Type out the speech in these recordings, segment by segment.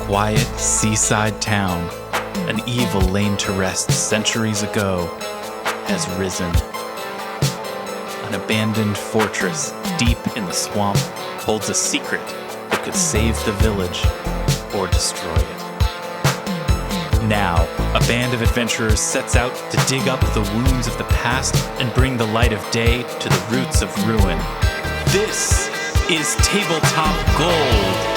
quiet seaside town, an evil lain to rest centuries ago, has risen. An abandoned fortress deep in the swamp holds a secret that could save the village or destroy it. Now, a band of adventurers sets out to dig up the wounds of the past and bring the light of day to the roots of ruin. This is Tabletop Gold.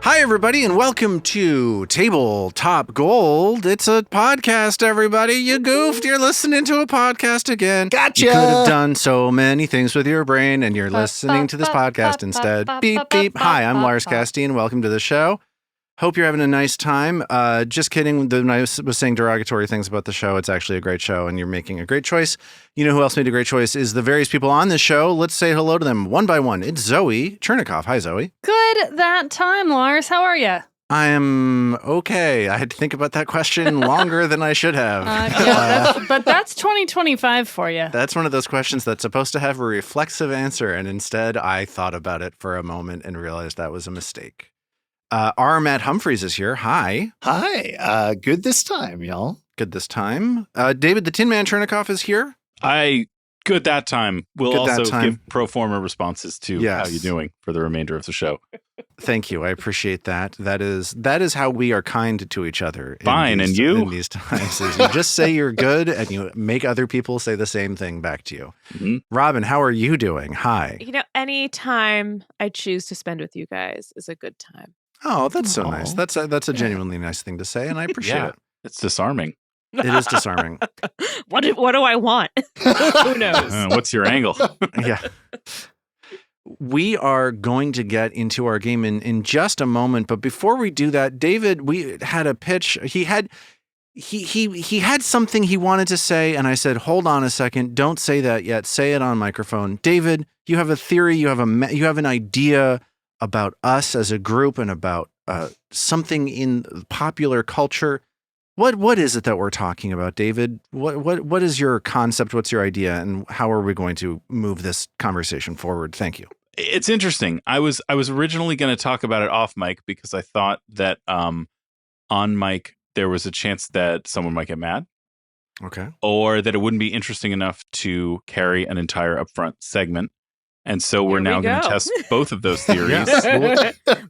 Hi, everybody, and welcome to Tabletop Gold. It's a podcast, everybody. You goofed. You're listening to a podcast again. Gotcha. You could have done so many things with your brain, and you're listening to this podcast instead. Beep, beep. Hi, I'm Lars, Casteen. Welcome to the show. Hope you're having a nice time. Just kidding. When I was saying derogatory things about the show, it's actually a great show, and you're making a great choice. You know who else made a great choice is the various people on this show. Let's say hello to them one by one. It's Zoe Chernicoff. Hi, Zoe. Good that time, Lars. How are you? I am okay. I had to think about that question longer than I should have. But that's 2025 for you. That's one of those questions that's supposed to have a reflexive answer, and instead I thought about it for a moment and realized that was a mistake. Our Matt Humphreys is here. Hi. Hi. Good this time, y'all. Good this time. David the Tin Man Chernicoff is here. Good that time. We'll Good that also time. give pro forma responses to how you're doing for the remainder of the show. Thank you. I appreciate that. That is how we are kind to each other. Fine, and you? In these times, is you just say you're good, and you make other people say the same thing back to you. Mm-hmm. Robin, how are you doing? Hi. You know, any time I choose to spend with you guys is a good time. Oh, that's so nice. That's a genuinely nice thing to say, and I appreciate it. It's disarming. It is disarming. What do I want? Who knows? What's your angle? Yeah. We are going to get into our game in just a moment, but before we do that, David, we had a pitch. He had something he wanted to say, and I said, "Hold on a second, don't say that yet. Say it on microphone." David, you have a theory. You have an idea about us as a group and about something in popular culture. What is it that we're talking about, David? What is your concept? What's your idea, and how are we going to move this conversation forward? Thank you. It's interesting. I was originally going to talk about it off mic because I thought that on mic there was a chance that someone might get mad. Okay. Or that it wouldn't be interesting enough to carry an entire upfront segment. And so we're now going to test both of those theories.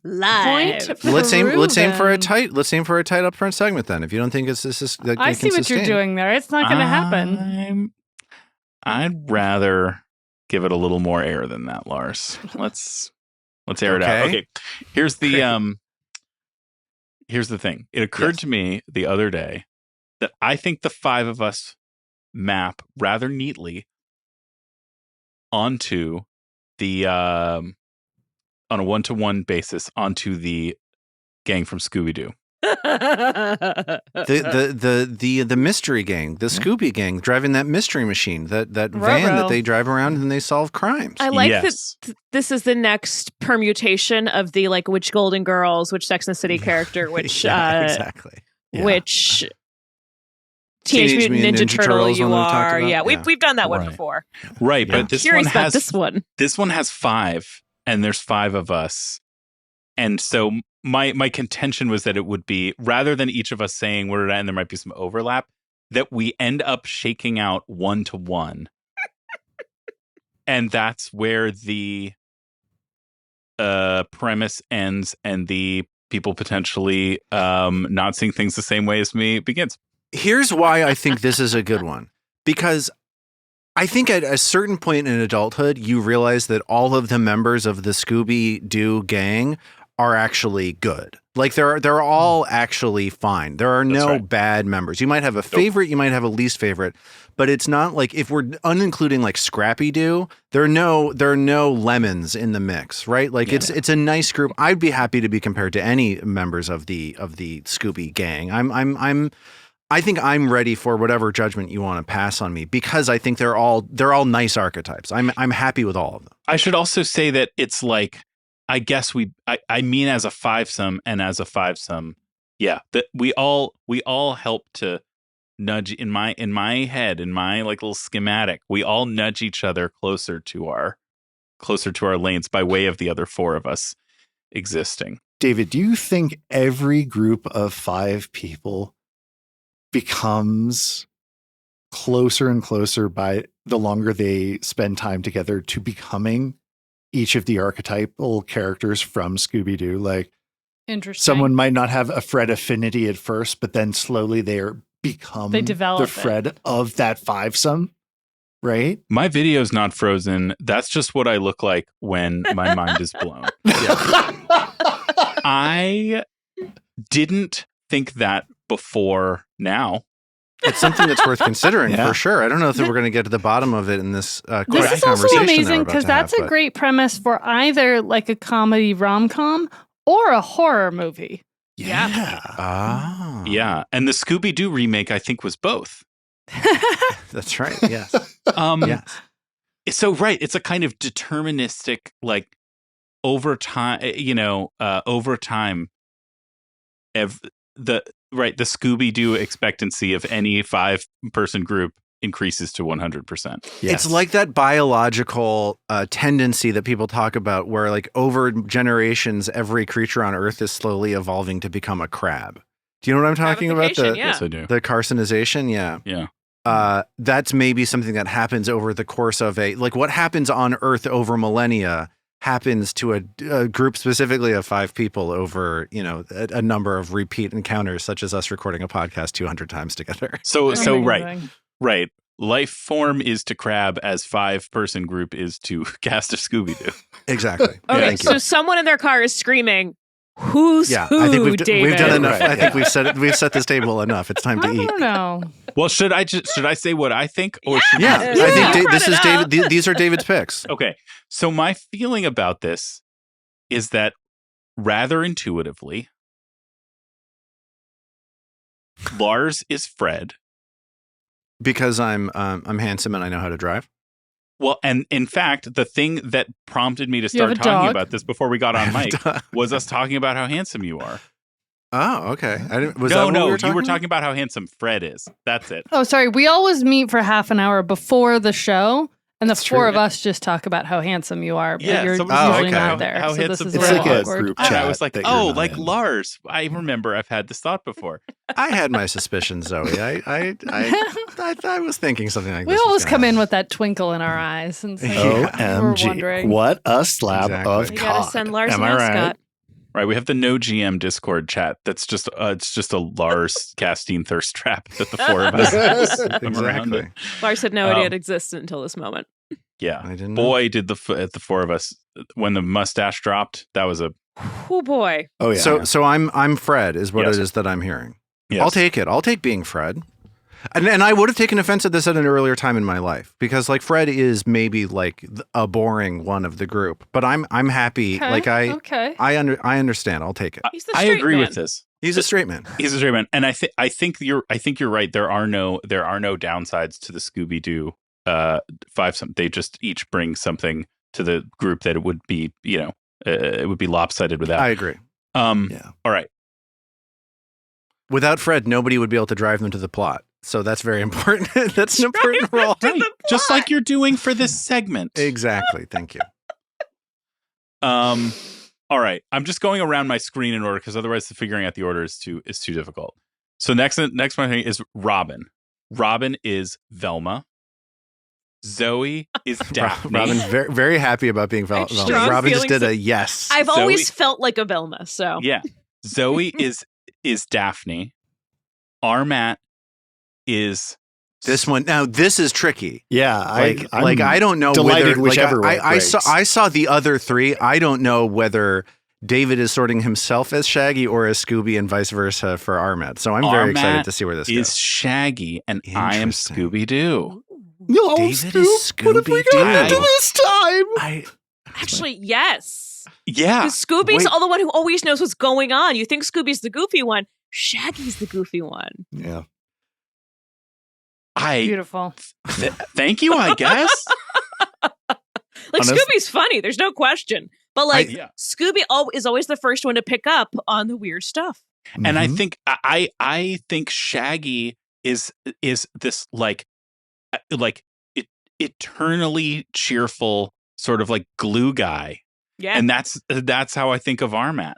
Live. Let's aim for a tight upfront segment then. If you don't think it's this that I see what you're doing there. It's not going to happen. I'd rather give it a little more air than that, Lars. Let's air it out. Okay. Here's the thing. It occurred to me the other day that I think the five of us map rather neatly onto the on a one-to-one basis onto the gang from Scooby-Doo. the mystery gang, the Scooby gang, driving that mystery machine, that van that they drive around and they solve crimes. I like that this is the next permutation of the which Golden Girls, which Sex and the City character, which exactly. Yeah. Which Teenage Mutant Ninja Turtle you are. Yeah, we've done that one before. Right, but this one has this one. This one has 5, and there's 5 of us. And so my contention was that it would be, rather than each of us saying where and there might be some overlap, that we end up shaking out 1-to-1. And that's where the premise ends and the people potentially not seeing things the same way as me begins. Here's why I think this is a good one. Because I think at a certain point in adulthood, you realize that all of the members of the Scooby-Doo gang are actually good. Like they're all actually fine. There are no bad members. You might have a favorite, you might have a least favorite, but it's not like if we're unincluding like Scrappy Doo, there are no lemons in the mix, right? Like it's a nice group. I'd be happy to be compared to any members of the Scooby gang. I think I'm ready for whatever judgment you want to pass on me because I think they're all nice archetypes. I'm happy with all of them. I should also say that it's like, I guess I mean as a fivesome and as a fivesome, yeah, that we all help to nudge in my head, in my like little schematic, we all nudge each other closer to our lanes by way of the other four of us existing. David, do you think every group of 5 people becomes closer and closer by the longer they spend time together to becoming each of the archetypal characters from Scooby-Doo? Like, interesting. Someone might not have a Fred affinity at first, but then slowly they develop the Fred of that fivesome, right? My video's not frozen. That's just what I look like when my mind is blown. I didn't think that before now. It's something that's worth considering for sure. I don't know if we're going to get to the bottom of it in this this is also amazing because that's a great premise for either like a comedy rom-com or a horror movie. Yeah. Yeah. And the Scooby-Doo remake, I think, was both. That's right. Yes. Yes. So, right. It's a kind of deterministic, like, over time, the Scooby-Doo expectancy of any 5-person group increases to 100%. Yes. It's like that biological tendency that people talk about where like over generations, every creature on Earth is slowly evolving to become a crab. Do you know what I'm talking about? Yes, I do. The carcinization. Yeah. Yeah. That's maybe something that happens over the course of what happens on Earth over millennia happens to a group specifically of 5 people over, a number of repeat encounters, such as us recording a podcast 200 times together. So right. Life form is to crab as 5-person group is to cast a Scooby-Doo. Exactly. Okay, so someone in their car is screaming, "Who's who?" I think David? we've done enough. I think we've set this table enough. It's time to eat. I don't know. Well, should I say what I think, or should I think this is David. These are David's picks. Okay, so my feeling about this is that rather intuitively, Lars is Fred because I'm handsome and I know how to drive. Well, and in fact, the thing that prompted me to start talking about this before we got on mic was us talking about how handsome you are. Oh, okay. You were talking about how handsome Fred is. That's it. Oh, sorry. We always meet for half an hour before the show, and the four of us just talk about how handsome you are. But you're usually not there. How so handsome this is it's like a awkward. group chat. I was like, like in. Lars. I remember I've had this thought before. I had my suspicions, Zoe. I was thinking something like this. We always come in with that twinkle in our eyes and say, we're wondering. What a slab of You cock. gotta send Lars Am a I mascot. right? Right, we have the No GM Discord chat. That's just it's just a Lars Casteen thirst trap that the 4 of us Exactly. Lars had no idea it existed until this moment. Yeah, I didn't boy, did the 4 of us when the mustache dropped. That was a Oh boy. Oh yeah. So I'm Fred is what it is that I'm hearing. yes. I'll take it. I'll take being Fred. And I would have taken offense at this at an earlier time in my life because like Fred is maybe like a boring one of the group, but I'm happy. Okay, like okay. I understand. I'll take it. He's the I straight agree man. with this. He's a straight man. He's a straight man, and I think you're right. There are no downsides to the Scooby-Doo 5-some. They just each bring something to the group that it would be it would be lopsided without. I agree. All right. Without Fred, nobody would be able to drive them to the plot. So that's very important. That's an important role. Right. Just like you're doing for this segment. Exactly. Thank you. All right. I'm just going around my screen in order because otherwise figuring out the order is too difficult. So next one thing is Robin. Robin is Velma. Zoe is Daphne. Robin very, very happy about being Velma. Robin just did a yes. I've always felt like a Velma, so yeah. Zoe is Daphne. Armat is this one. Now this is tricky. Yeah, I don't know delighted whether whichever way. I saw the other 3. I don't know whether David is sorting himself as Shaggy or as Scooby and vice versa for Armat. So I'm very excited to see where this goes. Is Shaggy and I am Scooby-Doo. No, David is Scooby-Doo. What have we got to do this time? Actually, yes. Yeah. Because Scooby's the one who always knows what's going on. You think Scooby's the goofy one. Shaggy's the goofy one. Yeah. Beautiful. Thank you, I guess. Scooby's funny. There's no question. But Scooby is always the first one to pick up on the weird stuff. And I think I think Shaggy is this eternally cheerful sort of like glue guy. Yeah. And that's how I think of Armat.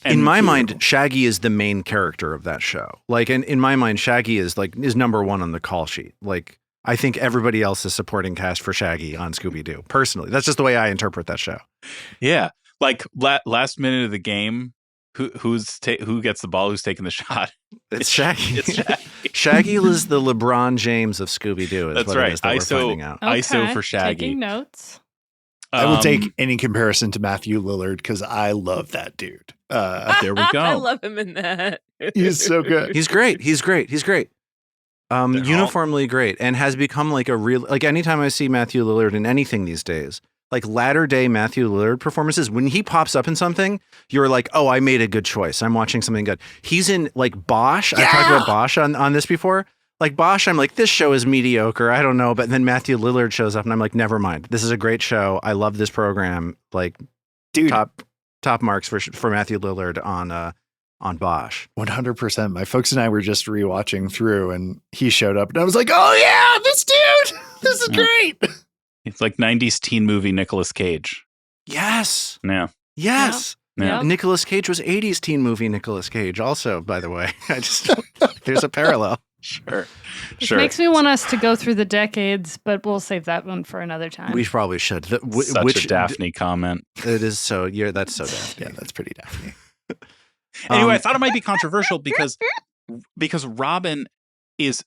In my mind, Shaggy is the main character of that show. Like in my mind, Shaggy is number one on the call sheet. Like I think everybody else is supporting cast for Shaggy on Scooby-Doo. Personally, that's just the way I interpret that show. Yeah, like last minute of the game, who gets the ball? Who's taking the shot? It's Shaggy. It's Shaggy. Shaggy is the LeBron James of Scooby-Doo. That's right. We're finding out. ISO for Shaggy. Taking notes. I will take any comparison to Matthew Lillard because I love that dude. There we go. I love him in that. He's so good. He's great. Uniformly great, and has become like a real, like anytime I see Matthew Lillard in anything these days, like latter day Matthew Lillard performances, when he pops up in something, you're like, oh, I made a good choice. I'm watching something good. He's in like Bosch. Yeah! I talked about Bosch on this before. Like Bosch, I'm like, this show is mediocre. I don't know. But then Matthew Lillard shows up and I'm like, never mind. This is a great show. I love this program. Like, dude, top marks for Matthew Lillard on Bosch. 100%. My folks and I were just rewatching through and he showed up and I was like, oh yeah, this dude, this is great. It's like 90s teen movie Nicolas Cage. Yes. Yeah. Yes. Yeah. Nicolas Cage was 80s teen movie Nicolas Cage also, by the way. There's a parallel. Sure. It makes me want us to go through the decades, but we'll save that one for another time. We probably should. Such a Daphne comment. It is so. That's so Daphne. Yeah, that's pretty Daphne. Anyway, I thought it might be controversial because Robin is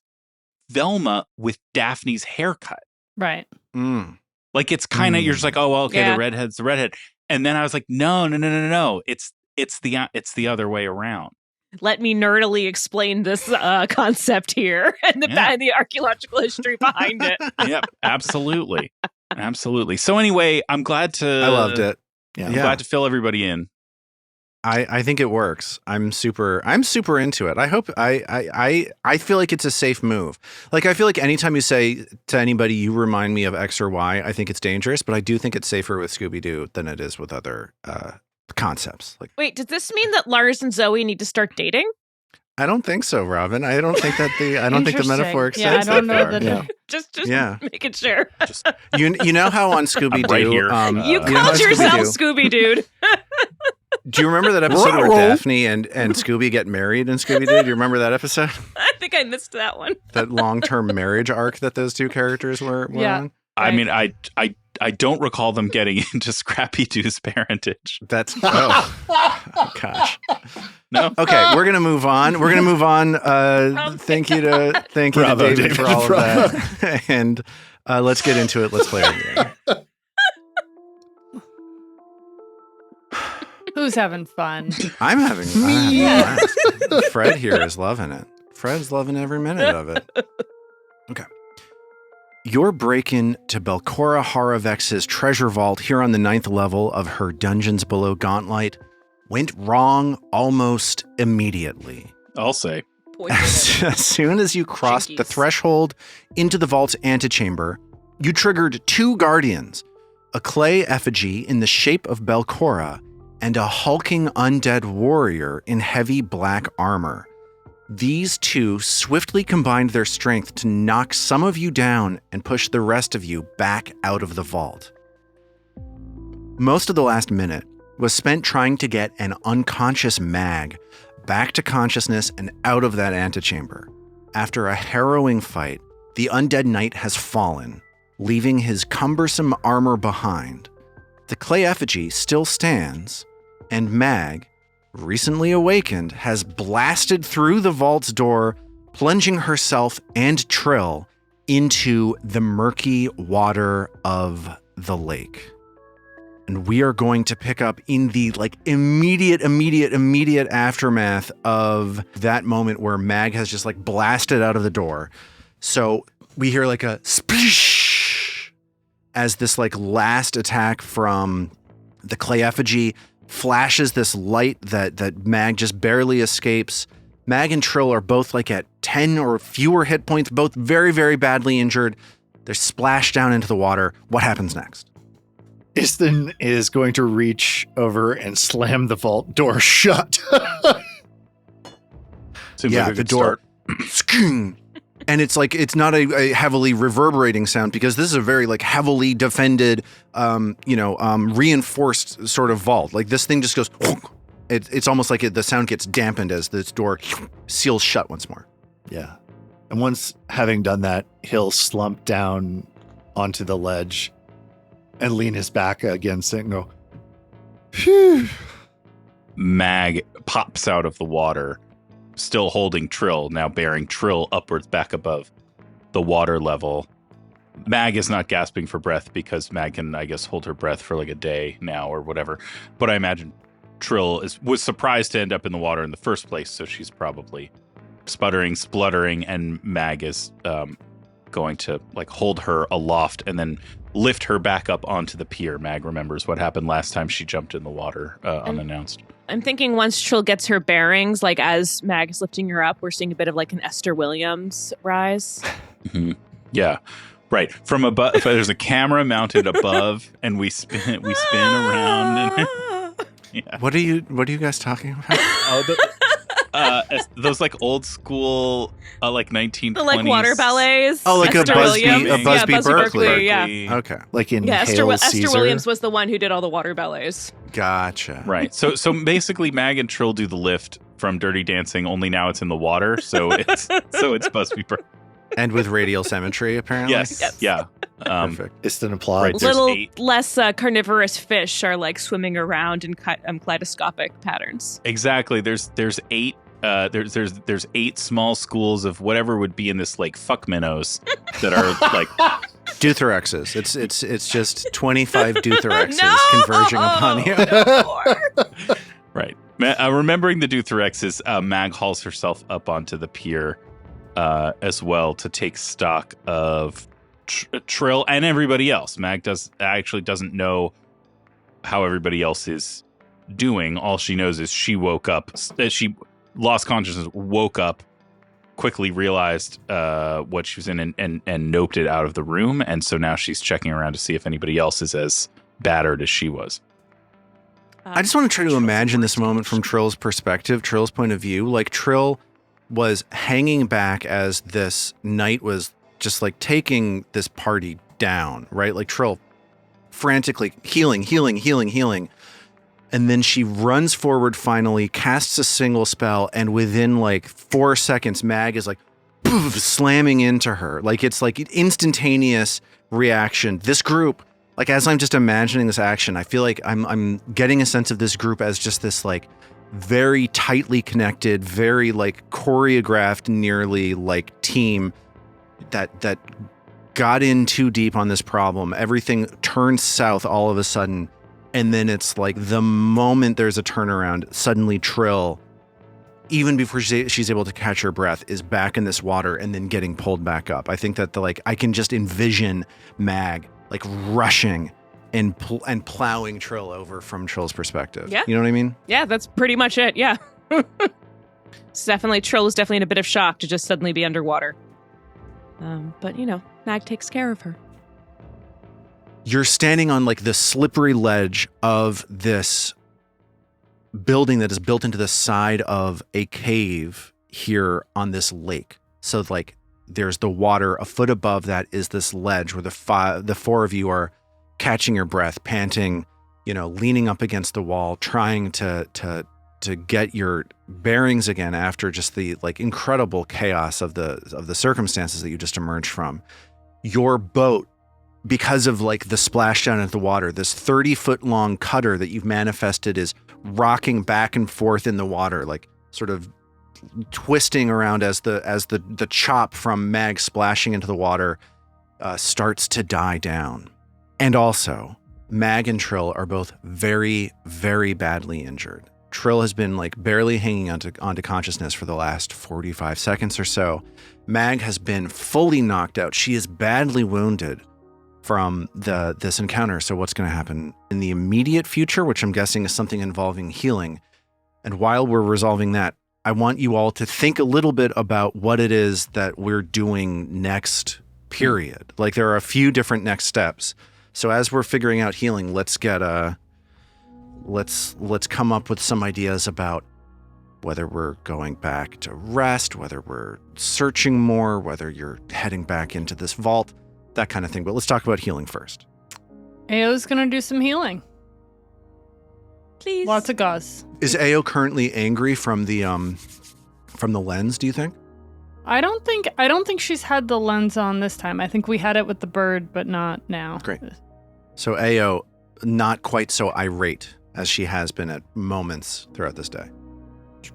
Velma with Daphne's haircut. Right. Mm. Like it's kind of you're just like, oh well, okay, the redhead's the redhead, and then I was like, no, it's the other way around. Let me nerdily explain this concept here and the archaeological history behind it. Yep, absolutely. So anyway, I'm glad to. I loved it. Yeah, I'm glad to fill everybody in. I think it works. I'm super into it. I hope I feel like it's a safe move. Like I feel like anytime you say to anybody, you remind me of X or Y, I think it's dangerous, but I do think it's safer with Scooby-Doo than it is with other concepts. Like, wait, does this mean that Lars and Zoe need to start dating? I don't think so, Robin. I don't think that the metaphor extends. Yeah, I don't know that. Just making sure. You know how on Scooby-Doo, right here. You called yourself Scooby Dude. Do you remember that episode where Daphne and Scooby get married in Scooby-Doo? Do you remember that episode? I think I missed that one. That long-term marriage arc that those two characters were on? Right. I mean, I don't recall them getting into Scrappy-Doo's parentage. That's oh gosh. No. Okay, we're gonna move on. Thank you to David for all of that. And let's get into it. Let's play our game. Who's having fun? I'm having fun. Fred here is loving it. Fred's loving every minute of it. Okay. Your break-in to Belcora Haravex's treasure vault here on the 9th level of her Dungeons Below Gauntlet went wrong almost immediately. I'll say. As soon as you crossed the threshold into the vault's antechamber, you triggered 2 guardians, a clay effigy in the shape of Belcora, and a hulking undead warrior in heavy black armor. These 2 swiftly combined their strength to knock some of you down and push the rest of you back out of the vault. Most of the last minute was spent trying to get an unconscious Mag back to consciousness and out of that antechamber. After a harrowing fight, the undead knight has fallen, leaving his cumbersome armor behind. The clay effigy still stands, and Mag, recently awakened, has blasted through the vault's door, plunging herself and Trill into the murky water of the lake. And we are going to pick up in the like immediate aftermath of that moment where Mag has just like blasted out of the door. So we hear like a splish as this like last attack from the clay effigy flashes this light that Mag just barely escapes. Mag and Trill are both like at 10 or fewer hit points, both very, very badly injured. They're splashed down into the water. What happens next? Iston is going to reach over and slam the vault door shut. Seems like the door. And it's like, it's not a heavily reverberating sound because this is a very like heavily defended, reinforced sort of vault. Like this thing just goes, it's almost like the sound gets dampened as this door seals shut once more. Yeah. And once having done that, he'll slump down onto the ledge and lean his back against it and go, phew. Mag pops out of the water, still holding Trill, now bearing Trill upwards back above the water level. Mag is not gasping for breath because Mag can, I guess, hold her breath for like a day now or whatever. But I imagine Trill was surprised to end up in the water in the first place, so she's probably sputtering, spluttering, and Mag is going to like hold her aloft and then lift her back up onto the pier. Mag remembers what happened last time she jumped in the water unannounced. I'm thinking once Trill gets her bearings, like as Mag is lifting her up, we're seeing a bit of like an Esther Williams rise. Mm-hmm. Yeah, right. From above, there's a camera mounted above, and we spin around. And, yeah. What are you guys talking about? Those like old school, like 1920s. The like water ballets. Oh, like Esther a Busby Berkeley. Yeah. Okay. Like in Esther Caesar. Williams was the one who did all the water ballets. Gotcha. Right. So basically, Mag and Trill do the lift from Dirty Dancing. Only now it's in the water. So it's Busby Berkeley. And with radial symmetry, apparently. Yes. Yeah. Perfect. Instant applause. Right, Little 8. less carnivorous fish are like swimming around in kaleidoscopic patterns. Exactly. There's 8. There's 8 small schools of whatever would be in this like fuck minnows that are like Deuterexes. It's just 25 Deuterexes converging upon you. Right. Remembering the Deuterexes, Mag hauls herself up onto the pier as well to take stock of Trill and everybody else. Mag doesn't know how everybody else is doing. All she knows is she woke up. She lost consciousness, woke up, quickly realized what she was in and noped it out of the room. And so now she's checking around to see if anybody else is as battered as she was. I just want to try to imagine this moment from Trill's perspective, Trill's point of view. Like Trill was hanging back as this night was just like taking this party down, right? Like Trill frantically healing. And then she runs forward finally, casts a single spell, and within like 4 seconds, Mag is like poof, slamming into her. Like it's like instantaneous reaction. This group, like as I'm just imagining this action, I feel like I'm getting a sense of this group as just this like very tightly connected, very like choreographed, nearly like team that got in too deep on this problem. Everything turns south all of a sudden. And then it's like the moment there's a turnaround, suddenly Trill, even before she's able to catch her breath, is back in this water and then getting pulled back up. I think that I can just envision Mag like rushing and plowing Trill over from Trill's perspective. Yeah. You know what I mean? Yeah, that's pretty much it. Yeah. Trill is definitely in a bit of shock to just suddenly be underwater. But Mag takes care of her. You're standing on like the slippery ledge of this building that is built into the side of a cave here on this lake. So like there's the water, a foot above that is this ledge where the 4 of you are catching your breath, panting, leaning up against the wall, trying to get your bearings again after just the like incredible chaos of the circumstances that you just emerged from. Your boat, because of like the splashdown into the water, this 30-foot long cutter that you've manifested is rocking back and forth in the water, like sort of twisting around as the chop from Mag splashing into the water starts to die down. And also, Mag and Trill are both very, very badly injured. Trill has been like barely hanging onto consciousness for the last 45 seconds or so. Mag has been fully knocked out. She is badly wounded from this encounter. So what's going to happen in the immediate future, which I'm guessing is something involving healing. And while we're resolving that, I want you all to think a little bit about what it is that we're doing next, period. Like there are a few different next steps. So as we're figuring out healing, let's come up with some ideas about whether we're going back to rest, whether we're searching more, whether you're heading back into this vault, that kind of thing. But let's talk about healing first. Ao's going to do some healing. Please. Lots of gauze. Is Ao currently angry from the lens, do you think? I don't think she's had the lens on this time. I think we had it with the bird, but not now. Great. So Ao, not quite so irate as she has been at moments throughout this day.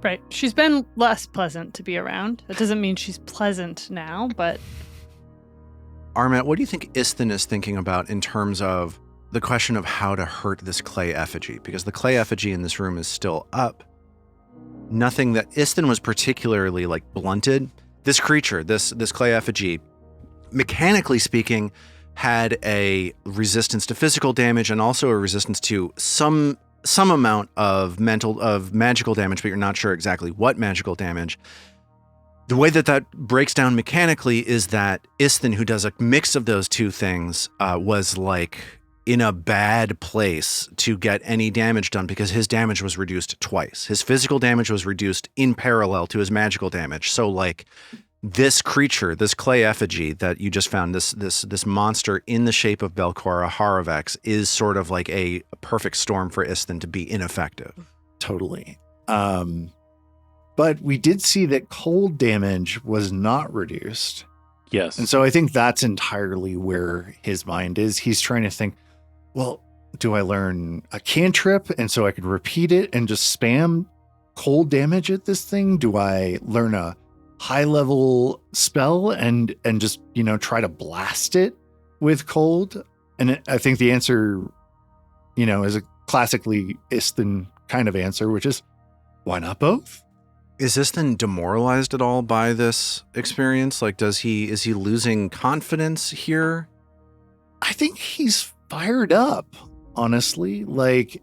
Right. She's been less pleasant to be around. That doesn't mean she's pleasant now, but... Armet, what do you think Istin is thinking about in terms of the question of how to hurt this clay effigy? Because the clay effigy in this room is still up. Nothing that Istin was particularly like blunted. This creature, this clay effigy, mechanically speaking, had a resistance to physical damage and also a resistance to some amount of magical damage, but you're not sure exactly what magical damage. The way that breaks down mechanically is that Istin, who does a mix of those two things, was like in a bad place to get any damage done because his damage was reduced twice. His physical damage was reduced in parallel to his magical damage. So like this creature, this clay effigy that you just found, this monster in the shape of Belcora Haravex is sort of like a perfect storm for Istin to be ineffective. Totally. But we did see that cold damage was not reduced. Yes. And so I think that's entirely where his mind is. He's trying to think, well, do I learn a cantrip and so I can repeat it and just spam cold damage at this thing? Do I learn a high level spell and just, try to blast it with cold? And I think the answer, is a classically Istin kind of answer, which is why not both? Is Istin demoralized at all by this experience? Like, is he losing confidence here? I think he's fired up, honestly. Like,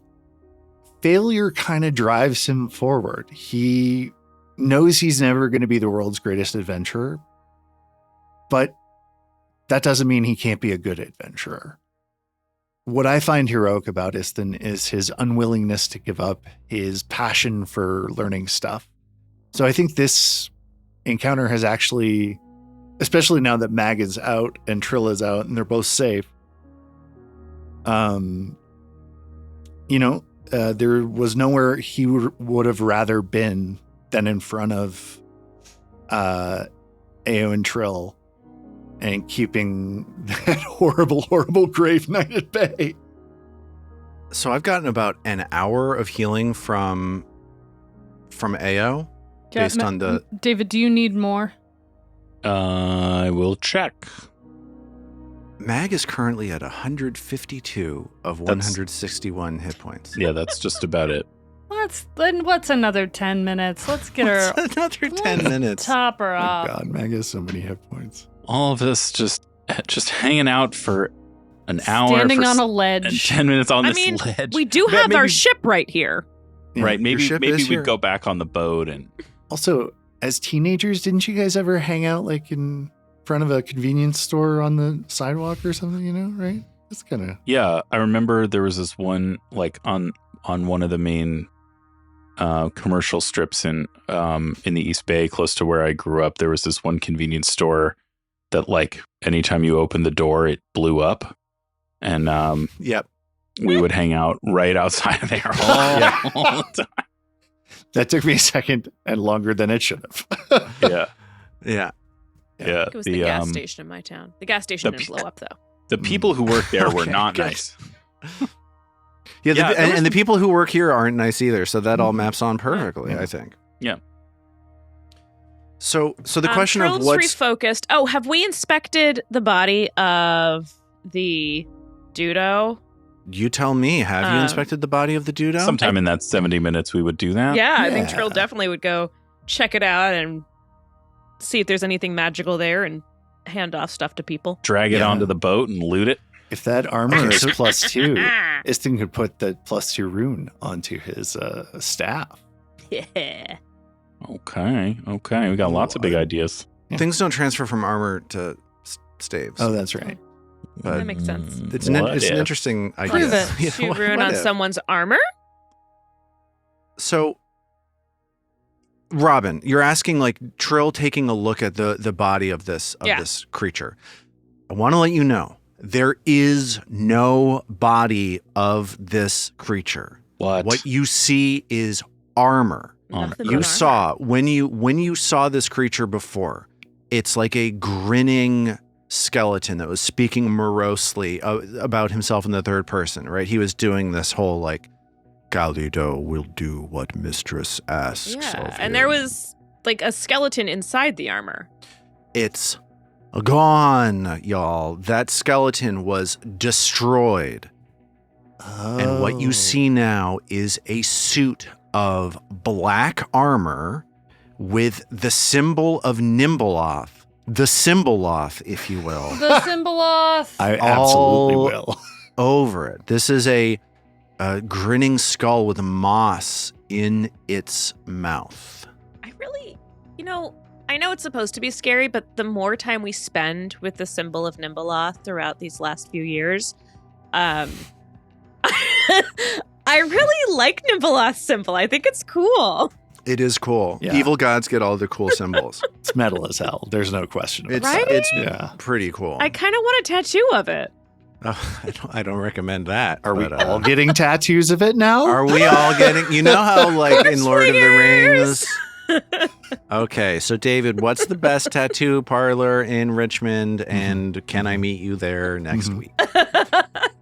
failure kind of drives him forward. He knows he's never going to be the world's greatest adventurer, but that doesn't mean he can't be a good adventurer. What I find heroic about Istin is his unwillingness to give up his passion for learning stuff. So I think this encounter has actually, especially now that Mag is out and Trill is out and they're both safe, there was nowhere he would have rather been than in front of Ao and Trill and keeping that horrible, horrible Grave Knight at bay. So I've gotten about an hour of healing from Ao. Based on the... David, do you need more? I will check. Mag is currently at 152 of 161 hit points. Yeah, that's just about it. What's another 10 minutes? Let's get her... Another 10 minutes. Top her off. God, Mag has so many hit points. All of this just hanging out for an hour. Standing on a ledge. And 10 minutes on this ledge. We do have our ship right here. Yeah, right, maybe we'd go back on the boat and... Also, as teenagers, didn't you guys ever hang out like in front of a convenience store on the sidewalk or something, right? It's kind of... Yeah, I remember there was this one like on one of the main commercial strips in the East Bay close to where I grew up. There was this one convenience store that like anytime you opened the door, it blew up. And yep. We would hang out right outside of there all the time. That took me a second and longer than it should have. Yeah. It was the gas station in my town. The gas station didn't blow up, though. The people who worked there were not nice. And the people who work here aren't nice either, so that all maps on perfectly, I think. Yeah. So the question of Trill's what's... refocused. Oh, have we inspected the body of the Dudo? You tell me. Have you inspected the body of the dude? Sometime in that 70 minutes, we would do that. Yeah, I think Trill definitely would go check it out and see if there's anything magical there and hand off stuff to people. Drag it onto the boat and loot it. If that armor is +2, Istin could put the +2 rune onto his staff. Yeah. Okay. We got lots of big ideas. Yeah. Things don't transfer from armor to staves. Oh, that's right. But that makes sense. It's an interesting idea. Prove it. Yeah, shoot rune on someone's armor? So, Robin, you're asking like Trill taking a look at the body of this creature. I want to let you know there is no body of this creature. What you see is armor. You saw when you saw this creature before, it's like a grinning skeleton that was speaking morosely about himself in the third person, right? He was doing this whole like, Galido will do what mistress asks of him. And there was like a skeleton inside the armor. It's gone, y'all. That skeleton was destroyed. Oh. And what you see now is a suit of black armor with the symbol of Nimbleoth. The Symboloth, if you will. The Symboloth. I absolutely will. Over it. This is a grinning skull with moss in its mouth. I really, I know it's supposed to be scary, but the more time we spend with the symbol of Nimbleoth throughout these last few years, I really like Nimbleoth's symbol. I think it's cool. It is cool. Yeah. Evil gods get all the cool symbols. It's metal as hell. There's no question about right? It's pretty cool. I kind of want a tattoo of it. I don't recommend that. Are we all getting tattoos of it now? Are we all getting... You know how, like, in Lord of the Rings... Okay, so David, what's the best tattoo parlor in Richmond, and can I meet you there next week?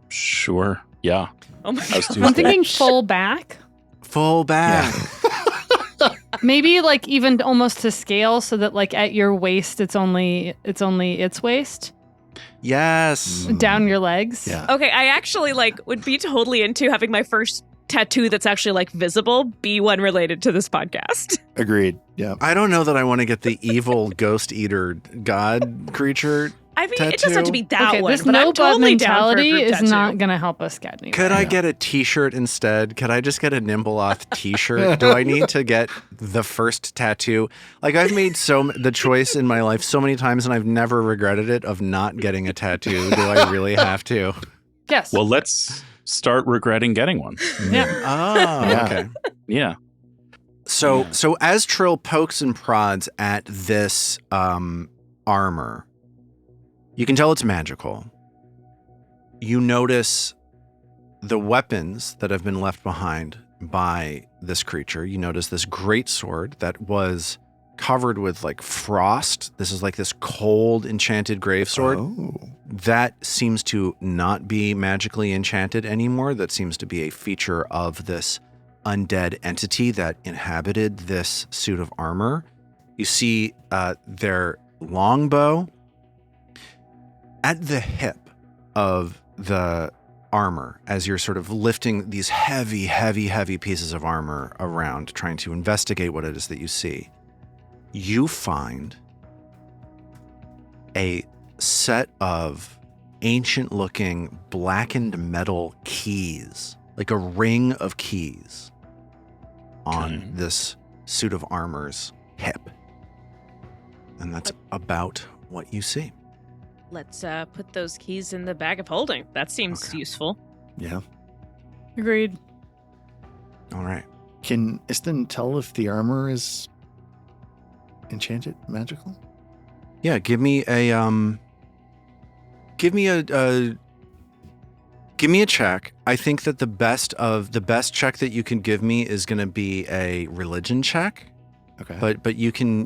Sure. Yeah. Oh my God. I'm thinking full back. Full back. Yeah. Maybe like even almost to scale so that like at your waist it's only its waist. Yes. Down your legs. Yeah. Okay, I actually would be totally into having my first tattoo that's actually visible be one related to this podcast. Agreed. Yeah. I don't know that I want to get the evil ghost eater god creature. I mean, tattoo. It doesn't have to be that one. This but I'm totally mentality is tattoo. not going to help us get anywhere. Could I get a t-shirt instead? Could I just get a Nimbleoth t-shirt? Do I need to get the first tattoo? Like I've made the choice in my life so many times and I've never regretted it of not getting a tattoo. Do I really have to? Yes. Well, let's start regretting getting one. Yeah. Oh, okay. Yeah. So as Trill pokes and prods at this armor, you can tell it's magical. You notice the weapons that have been left behind by this creature. You notice this great sword that was covered with frost. This is this cold enchanted gravesword. Oh. That seems to not be magically enchanted anymore. That seems to be a feature of this undead entity that inhabited this suit of armor. You see their longbow. At the hip of the armor, as you're sort of lifting these heavy, heavy, heavy pieces of armor around, trying to investigate what it is that you see, you find a set of ancient-looking blackened metal keys, like a ring of keys on this suit of armor's hip. And that's about what you see. Let's put those keys in the bag of holding. That seems useful. Yeah. Agreed. All right. Can Istin tell if the armor is enchanted, magical? Yeah, give me a check. I think that the best check that you can give me is going to be a religion check. Okay. But you can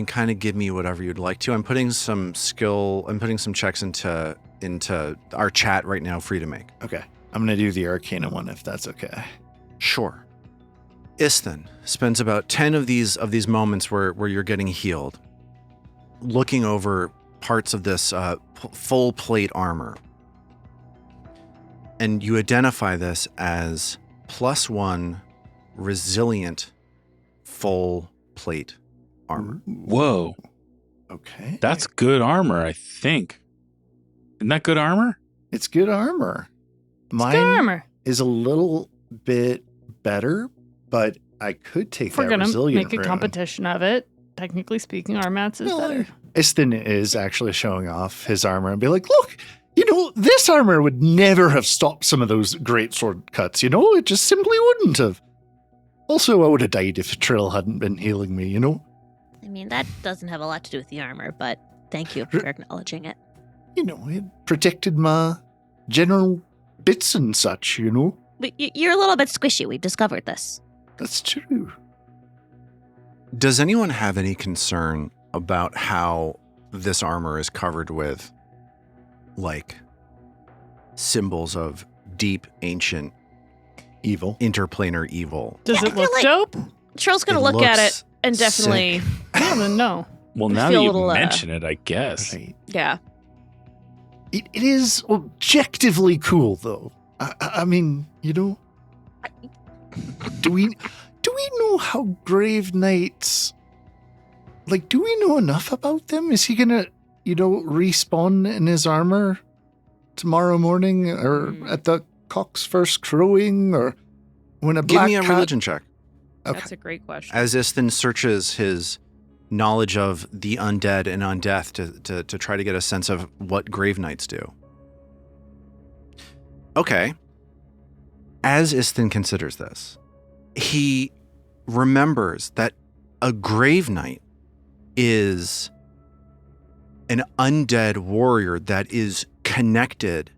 kind of give me whatever you'd like to. I'm putting some checks into our chat right now for you to make. Okay. I'm going to do the Arcana one if that's okay. Sure. Istin spends about 10 of these moments where you're getting healed, looking over parts of this full plate armor. And you identify this as +1 resilient full plate armor. Whoa. Okay. That's good armor, I think. Isn't that good armor? It's good armor. Mine Good armor. is a little bit better, but I could take If we're that going to resilient make a rune. competition of it, technically speaking, our mats is better. Istin is actually showing off his armor and be like, look, this armor would never have stopped some of those great sword cuts, It just simply wouldn't have. Also, I would have died if Trill hadn't been healing me, I mean, that doesn't have a lot to do with the armor, but thank you for acknowledging it. It protected my general bits and such, But you're a little bit squishy. We've discovered this. That's true. Does anyone have any concern about how this armor is covered with, like, symbols of deep, ancient, Evil. interplanar evil? Does Yeah, it I feel look like- dope? Trill's going to look at looks it and definitely, sick. I don't even know. Well, I now feel that a you little, mention it, I guess. Right. Yeah. It is objectively cool, though. I mean, do we know how Grave Knights, like, do we know enough about them? Is he gonna, respawn in his armor tomorrow morning, or at the cock's first crowing, or when a Give black me a cat? religion check. Okay. That's a great question. As Istin searches his knowledge of the undead and undeath to try to get a sense of what Grave Knights do. Okay. As Istin considers this, he remembers that a Grave Knight is an undead warrior that is connected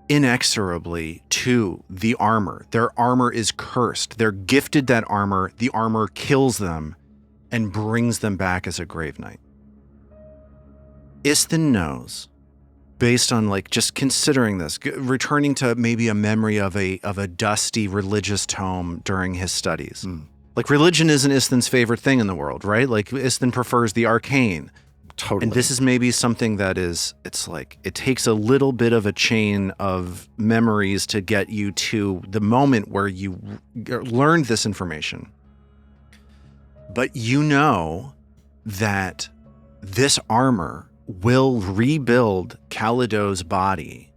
inexorably to the armor. Their armor is cursed. They're gifted that armor. The armor kills them and brings them back as a Grave Knight. Istin knows, based on just considering this, returning to maybe a memory of a dusty religious tome during his studies. Like, religion isn't Istin's favorite thing in the world, right? Like, Istin prefers the arcane. Totally. And this is maybe something that it takes a little bit of a chain of memories to get you to the moment where you learned this information. But you know that this armor will rebuild Calido's body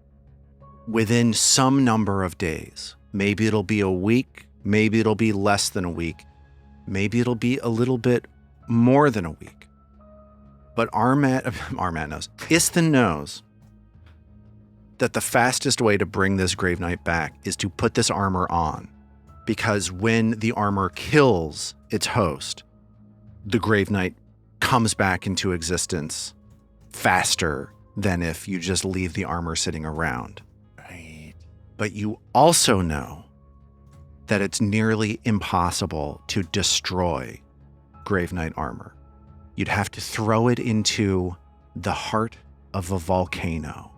within some number of days. Maybe it'll be a week. Maybe it'll be less than a week. Maybe it'll be a little bit more than a week. But Armat knows. Istin knows that the fastest way to bring this Grave Knight back is to put this armor on. Because when the armor kills its host, the Grave Knight comes back into existence faster than if you just leave the armor sitting around. Right. But you also know that it's nearly impossible to destroy Grave Knight armor. You'd have to throw it into the heart of a volcano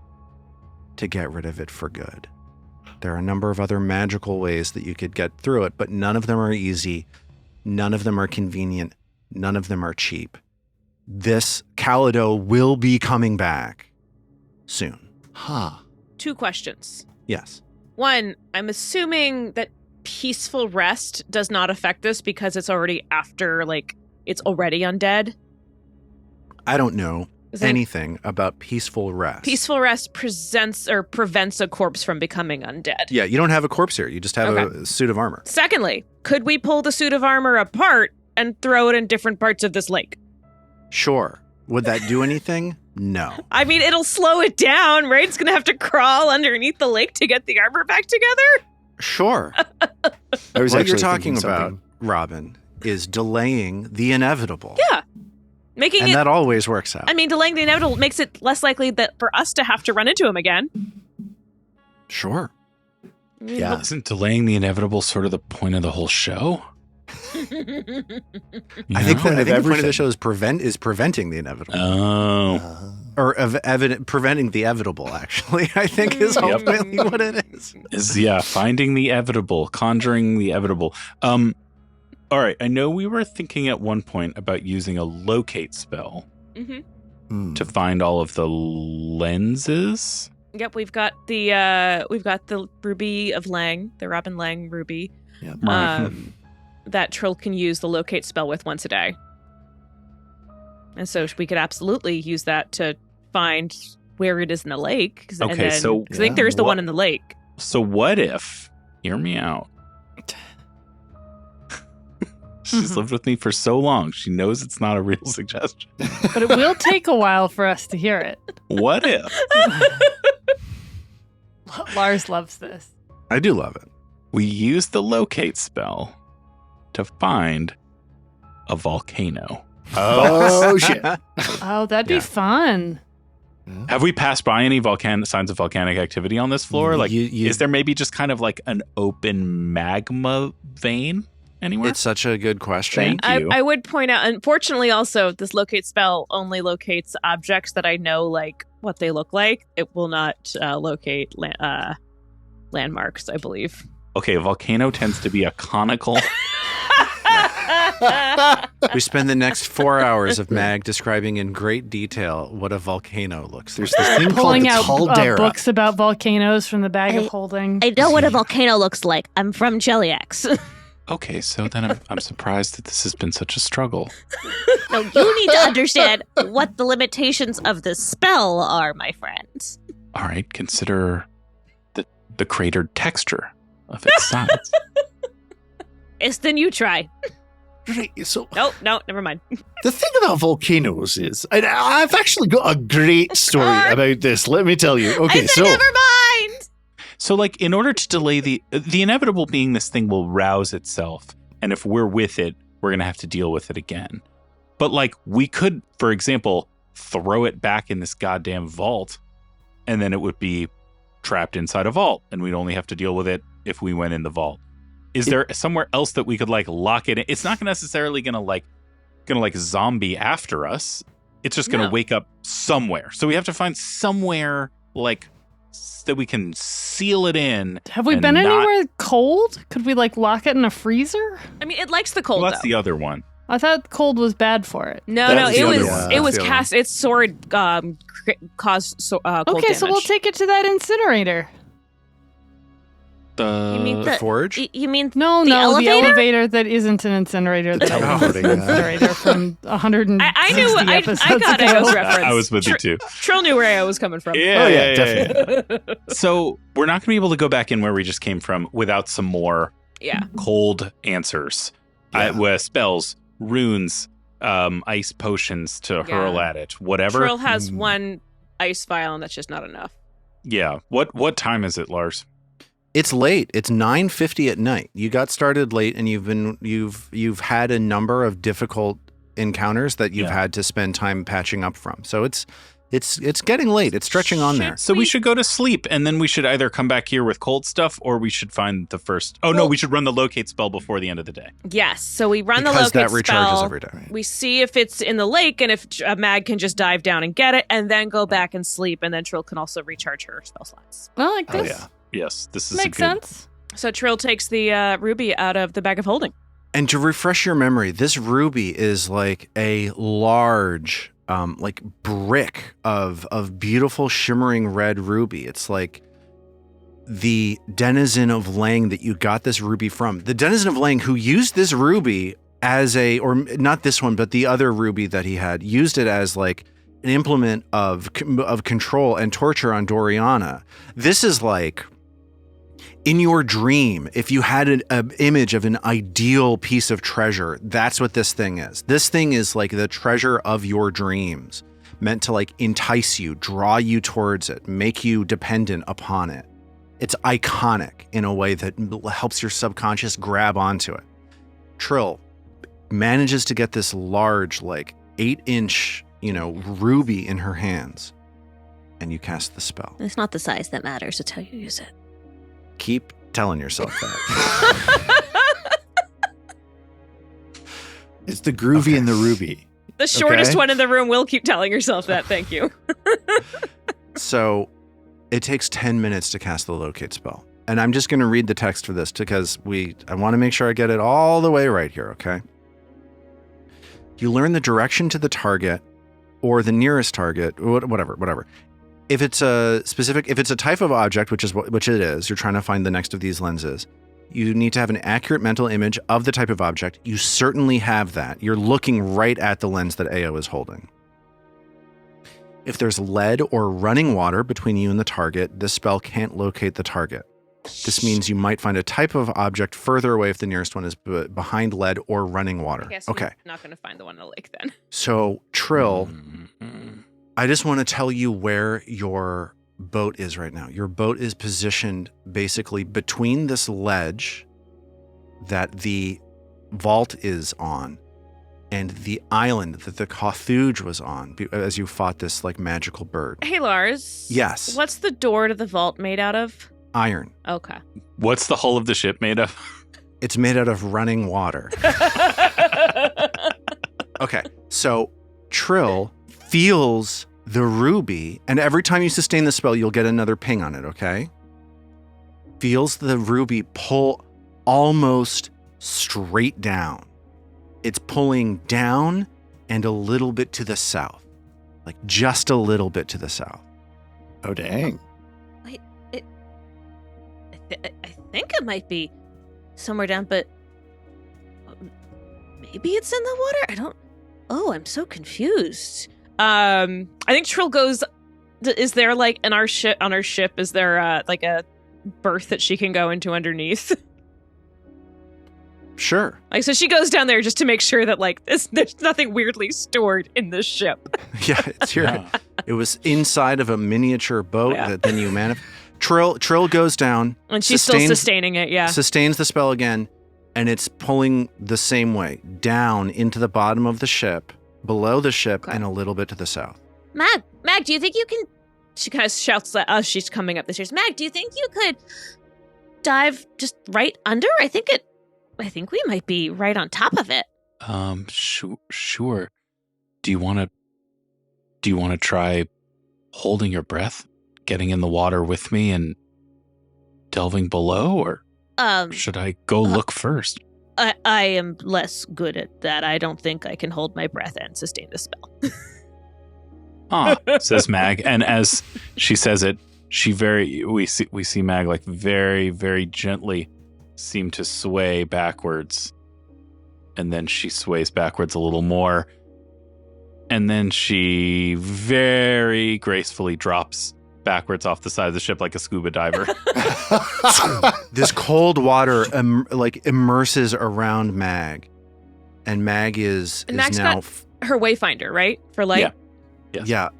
to get rid of it for good. There are a number of other magical ways that you could get through it, but none of them are easy. None of them are convenient. None of them are cheap. This Calido will be coming back soon. Huh. 2 questions. Yes. 1, I'm assuming that peaceful rest does not affect this because it's already after, it's already undead. I don't know Is it- anything about peaceful rest. Peaceful rest prevents a corpse from becoming undead. Yeah, you don't have a corpse here. You just have Okay. a suit of armor. Secondly, could we pull the suit of armor apart and throw it in different parts of this lake? Sure. Would that do anything? No. I mean, it'll slow it down, right? It's going to have to crawl underneath the lake to get the armor back together? Sure. I was What actually you're talking thinking about, something. Robin, is delaying the inevitable. Yeah. Making And it, that always works out. I mean, delaying the inevitable makes it less likely that for us to have to run into him again. Sure. Yeah. Isn't delaying the inevitable sort of the point of the whole show? I think, Point I of think the point of everything. the show is preventing the inevitable. Oh. Or preventing the inevitable, actually, I think is Yep. ultimately what it is. Finding the inevitable, conjuring the inevitable. All right, I know we were thinking at one point about using a locate spell Mm-hmm. Hmm. to find all of the lenses. Yep, we've got the ruby of Lange, the Robin Lange ruby. Yep. That Trill can use the locate spell with once a day. And so we could absolutely use that to find where it is in the lake. Okay, so I think there's the one in the lake. So what if, hear me out. She's lived with me for so long. She knows it's not a real suggestion. But it will take a while for us to hear it. What if? Lars loves this. I do love it. We use the locate spell to find a volcano. Oh, shit. Oh, that'd be fun. Have we passed by any signs of volcanic activity on this floor? Like, is there maybe just kind of like an open magma vein anywhere? It's such a good question. Thank you. I would point out, unfortunately, also, this locate spell only locates objects that I know, like, what they look like. It will not locate landmarks, I believe. Okay, a volcano tends to be a conical. We spend the next 4 hours of Mag describing in great detail what a volcano looks like. There's this thing called Pulling the out caldera. books about volcanoes from the bag of holding. I know what a volcano looks like. I'm from Cheliax. Okay, so then I'm surprised that this has been such a struggle. No, you need to understand what the limitations of the spell are, my friends. All right, consider the cratered texture of its sides. Then you try. Right, so No, never mind. the thing about volcanoes is, and I've actually got a great story about this. Let me tell you. Okay, I said never mind. So, like, in order to delay the inevitable being this thing will rouse itself, and if we're with it, we're going to have to deal with it again. But, like, we could, for example, throw it back in this goddamn vault, and then it would be trapped inside a vault, and we'd only have to deal with it if we went in the vault. Is there somewhere else that we could, like, lock it in? It's not necessarily gonna zombie after us. It's just gonna wake up somewhere. So we have to find somewhere, like, that we can seal it in. Have we been anywhere cold? Could we, like, lock it in a freezer? I mean, it likes the cold, Well, that's though. the other one. I thought cold was bad for it. No, That's it the was other one. it was That's the other cast. Its sword caused cold Okay, damage. so we'll take it to that incinerator. You mean The forge? You mean No, the the elevator? elevator that isn't an incinerator. That Oh, is an incinerator from 160 I knew. I episodes got ago. Ayo's reference. I was with you too. Trill knew where I was coming from. yeah, definitely. So we're not going to be able to go back in where we just came from without some more Yeah. cold answers. Yeah. With spells, runes, ice potions to hurl at it, whatever. Trill has one ice vial, and that's just not enough. Yeah. What time is it, Lars? It's late. It's 9:50 at night. You got started late, and you've had a number of difficult encounters that you've had to spend time patching up from. So it's getting late. It's stretching on there. So we should go to sleep, and then we should either come back here with cold stuff, or we should find the first. Oh no, we should run the locate spell before the end of the day. Yes. So we run Because the that locate recharges spell. every day. We see if it's in the lake, and if a mag can just dive down and get it, and then go back and sleep, and then Trill can also recharge her spell slots. Well, like Oh, this. yeah. Yes, this is Makes a good. sense. So Trill takes the ruby out of the bag of holding. And to refresh your memory, this ruby is like a large, like brick of beautiful shimmering red ruby. It's like the denizen of Lange that you got this ruby from. The denizen of Lange who used this ruby as or not this one, but the other ruby that he had, used it as like an implement of control and torture on Doriana. This is like, in your dream, if you had an image of an ideal piece of treasure, that's what this thing is. This thing is like the treasure of your dreams, meant to like entice you, draw you towards it, make you dependent upon it. It's iconic in a way that helps your subconscious grab onto it. Trill manages to get this large, like 8-inch, ruby in her hands, and you cast the spell. It's not the size that matters, it's how you use it. Keep telling yourself that. It's the groovy and the ruby. The shortest Okay. one in the room will keep telling yourself that. Thank you. So it takes 10 minutes to cast the locate spell. And I'm just going to read the text for this because I want to make sure I get it all the way right here, okay? You learn the direction to the target or the nearest target, whatever. if it's a type of object, which it is, you're trying to find the next of these lenses. You need to have an accurate mental image of the type of object. You certainly have that. You're looking right at the lens that Ao is holding. If there's lead or running water between you and the target, this spell can't locate the target. This means you might find a type of object further away if the nearest one is behind lead or running water. Okay. We're not going to find the one in the lake then. So, Trill, I just want to tell you where your boat is right now. Your boat is positioned basically between this ledge that the vault is on and the island that the Carthage was on as you fought this like magical bird. Hey, Lars. Yes. What's the door to the vault made out of? Iron. Okay. What's the hull of the ship made of? It's made out of running water. Okay. So Trill feels the ruby, and every time you sustain the spell, you'll get another ping on it, okay? Feels the ruby pull almost straight down. It's pulling down and a little bit to the south. Like just a little bit to the south. Oh, dang. Wait, I think it might be somewhere down, but maybe it's in the water? I'm so confused. I think Trill goes. Is there like on our ship? Is there like a berth that she can go into underneath? Sure. Like, so she goes down there just to make sure that like there's nothing weirdly stored in this ship. Yeah, it's here. Yeah. It was inside of a miniature boat that then you Trill goes down, and she's still sustaining it. Yeah, sustains the spell again, and it's pulling the same way down into the bottom of the ship. Below the ship and a little bit to the south. Mag, do you think you can... She kind of shouts at us. She's coming up the stairs. Mag, do you think you could dive just right under? I think we might be right on top of it. Sure. Do you want to try holding your breath, getting in the water with me and delving below, or should I go look first? I am less good at that. I don't think I can hold my breath and sustain the spell. Says Mag, and as she says it, we see Mag like very, very gently seem to sway backwards, and then she sways backwards a little more, and then she very gracefully drops backwards off the side of the ship like a scuba diver. This cold water immerses around Mag, and Mag is Mag's now got her wayfinder, right? For light. Yeah.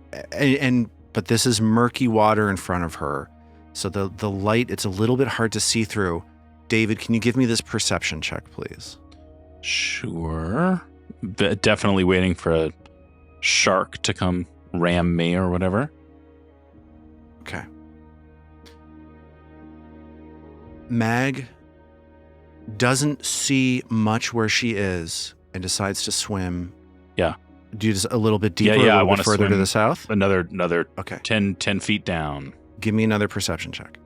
But this is murky water in front of her, so the light, it's a little bit hard to see through. David, can you give me this perception check, please? Sure. Definitely waiting for a shark to come ram me or whatever. Okay. Mag doesn't see much where she is and decides to swim. Yeah. Do you just a little bit deeper, a little bit further to the south? Another okay. 10 feet down. Give me another perception check.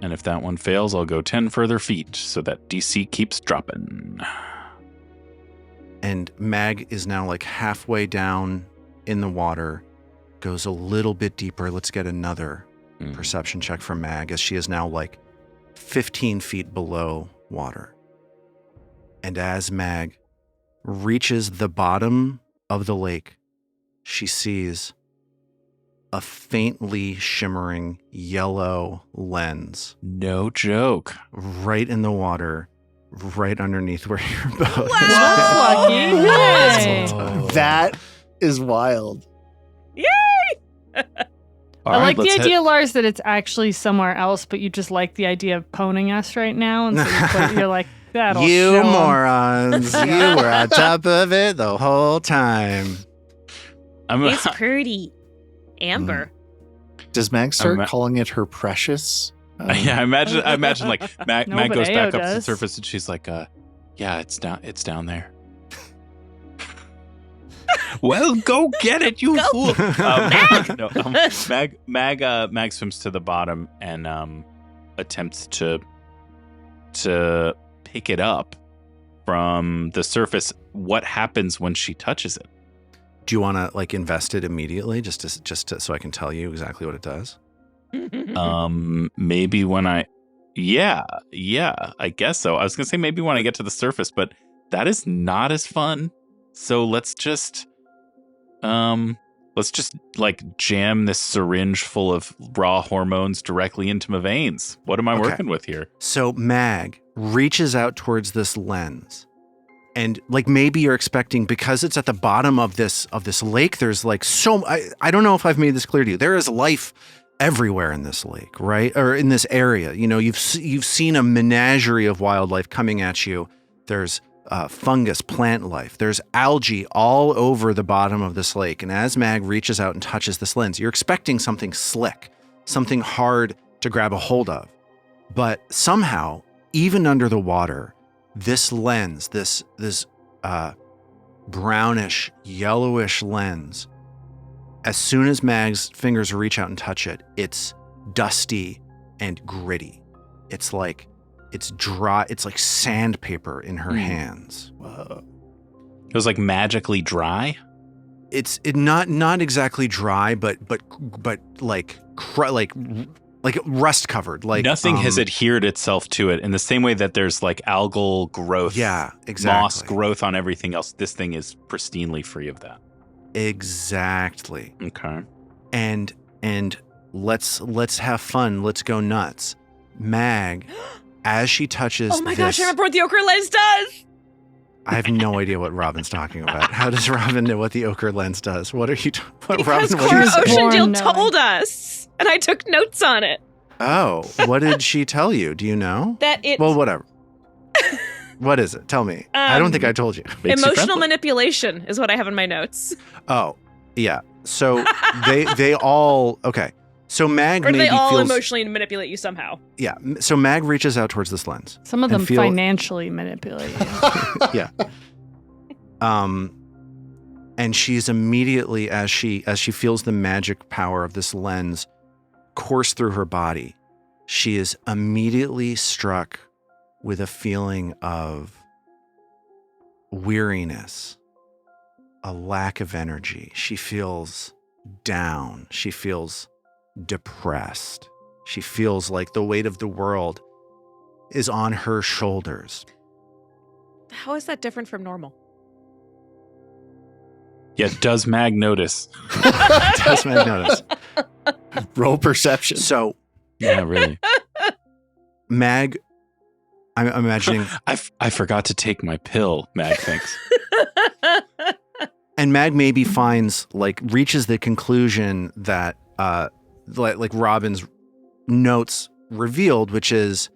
And if that one fails, I'll go 10 further feet so that DC keeps dropping. And Mag is now like halfway down in the water, goes a little bit deeper. Let's get another perception check from Mag, as she is now like 15 feet below water. And as Mag reaches the bottom of the lake, she sees a faintly shimmering yellow lens. No joke. Right in the water, right underneath where your boat is. Wow. Lucky. That is wild. Yay! I like the idea, Lars, that it's actually somewhere else, but you just like the idea of poning us right now. And so you're like, that'll you show 'em. morons. You were on top of it the whole time. It's pretty. Amber. Does Mag start calling it her precious? Yeah, I imagine like Mag goes back up to the does. surface and she's like, yeah, it's down there. Well, go get it, you fool! Mag swims to the bottom and attempts to pick it up from the surface. What happens when she touches it? Do you want to like invest it immediately just to, so I can tell you exactly what it does? Maybe when I I guess so. I was gonna say maybe when I get to the surface, but that is not as fun. So let's just like jam this syringe full of raw hormones directly into my veins. What am I working with here? So Mag reaches out towards this lens, and like maybe you're expecting, because it's at the bottom of this lake, there's like I don't know if I've made this clear to you. There is life everywhere in this lake, right? Or in this area. You know, you've seen a menagerie of wildlife coming at you. There's fungus, plant life. There's algae all over the bottom of this lake. And as Mag reaches out and touches this lens, you're expecting something slick, something hard to grab a hold of. But somehow, even under the water, this lens, this brownish, yellowish lens, as soon as Mag's fingers reach out and touch it, it's dusty and gritty. It's dry. It's like sandpaper in her hands. Whoa. It was like magically dry. It's not exactly dry, but like rust covered. Like nothing has adhered itself to it in the same way that there's like algal growth, exactly, moss growth on everything else. This thing is pristinely free of that. Exactly. Okay. And let's have fun. Let's go nuts. Mag, as she touches Oh my gosh, I remember what the ochre lens does. I have no idea what Robin's talking about. How does Robin know what the ochre lens does? What are you Because Robin, what Cora are you saying? Ocean Deal told us, and I took notes on it. Oh, what did she tell you? Do you know? That it Well, whatever. What is it? Tell me. I don't think I told you. Emotional manipulation is what I have in my notes. Oh, yeah. So they all okay. So Mag Or do maybe they all feels emotionally manipulate you somehow? yeah. So Mag reaches out towards this lens. Some of them and feel- financially manipulate you. Yeah. And she's immediately, as she feels the magic power of this lens course through her body, she is immediately struck with a feeling of weariness, a lack of energy. She feels down. She feels depressed. She feels like the weight of the world is on her shoulders. How is that different from normal? Yeah, does Mag notice? Does Mag notice? Roll perception. So Yeah, really. Mag, I'm imagining, I forgot to take my pill, Mag thinks. and Mag maybe reaches the conclusion that like Robin's notes revealed, which is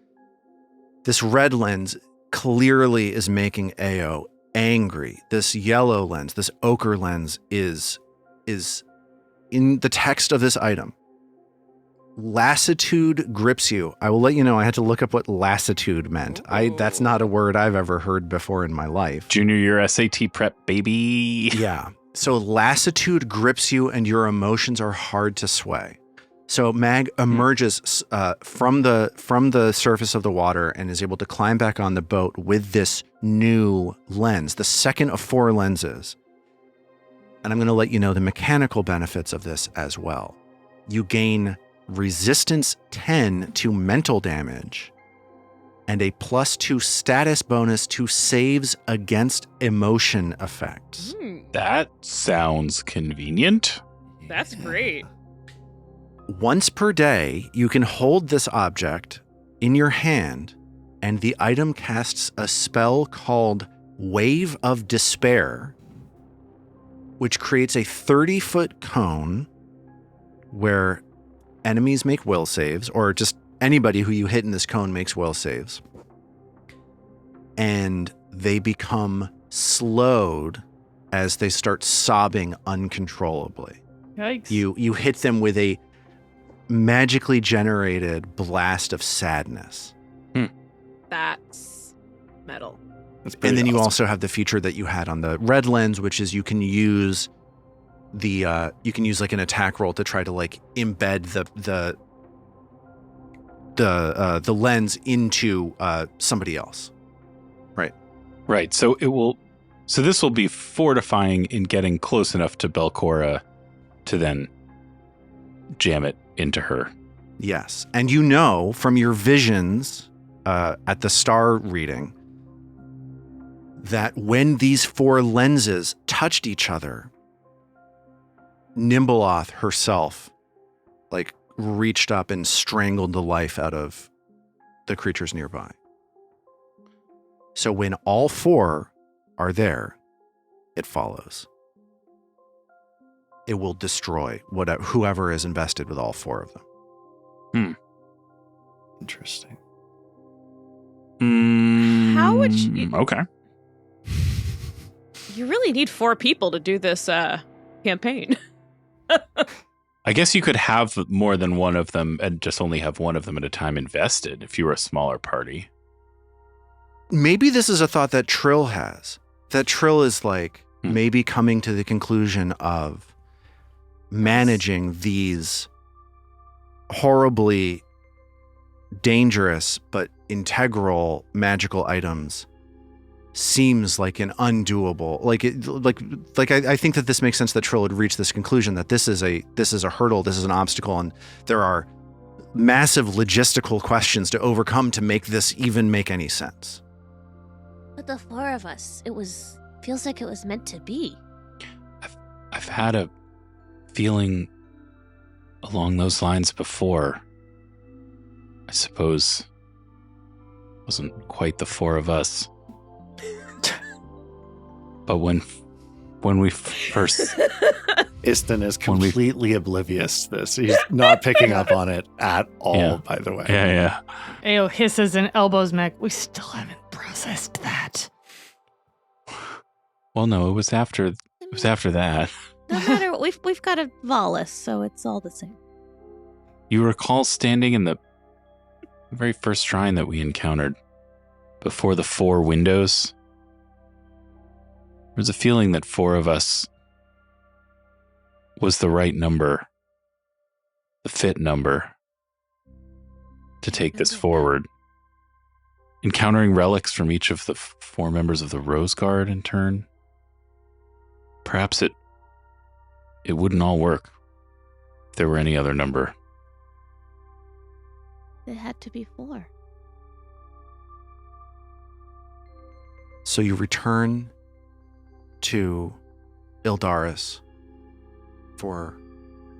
this red lens clearly is making Ao angry. This yellow lens, this ochre lens is in the text of this item. Lassitude grips you. I will let you know, I had to look up what lassitude meant. That's not a word I've ever heard before in my life. Junior year SAT prep, baby. Yeah. So lassitude grips you and your emotions are hard to sway. So Mag emerges from the surface of the water and is able to climb back on the boat with this new lens, the second of 4 lenses. And I'm going to let you know the mechanical benefits of this as well. You gain resistance 10 to mental damage and a +2 status bonus to saves against emotion effects. That sounds convenient. That's great. Once per day, you can hold this object in your hand, and the item casts a spell called Wave of Despair, which creates a 30-foot cone where enemies make will saves, or just anybody who you hit in this cone makes will saves. And they become slowed as they start sobbing uncontrollably. Yikes. You hit them with a magically generated blast of sadness. That's metal. That's pretty And then you awesome. also have the feature that you had on the red lens, which is you can use like an attack roll to try to like embed the lens into somebody else. Right. So So this will be fortifying in getting close enough to Belcora to then jam it into her. Yes. And you know from your visions at the star reading that when these 4 lenses touched each other, Nimbleoth herself reached up and strangled the life out of the creatures nearby. So when all 4 are there, it follows. It will destroy whoever is invested with all 4 of them. Interesting. How would you... Okay. You really need 4 people to do this campaign. I guess you could have more than one of them and just only have one of them at a time invested if you were a smaller party. Maybe this is a thought that Trill has. That Trill is maybe coming to the conclusion of managing these horribly dangerous but integral magical items seems like an undoable. I think that this makes sense that Trill would reach this conclusion that this is a hurdle, this is an obstacle, and there are massive logistical questions to overcome to make this even make any sense. But the 4 of us, feels like it was meant to be. I've had a feeling along those lines before. I suppose it wasn't quite the 4 of us. But when we first... Iston is completely oblivious to this. He's not picking up on it at all, by the way. Yeah. Ayo hisses and elbows Meg. We still haven't processed that. Well, no, it was after that. No matter what, we've got a Volus, so it's all the same. You recall standing in the very first shrine that we encountered before the 4 windows? There's a feeling that 4 of us was the right number, the fit number to take this forward. Encountering relics from each of the 4 members of the Rose Guard in turn. Perhaps it wouldn't all work if there were any other number. It had to be 4. So you return to Ildaris for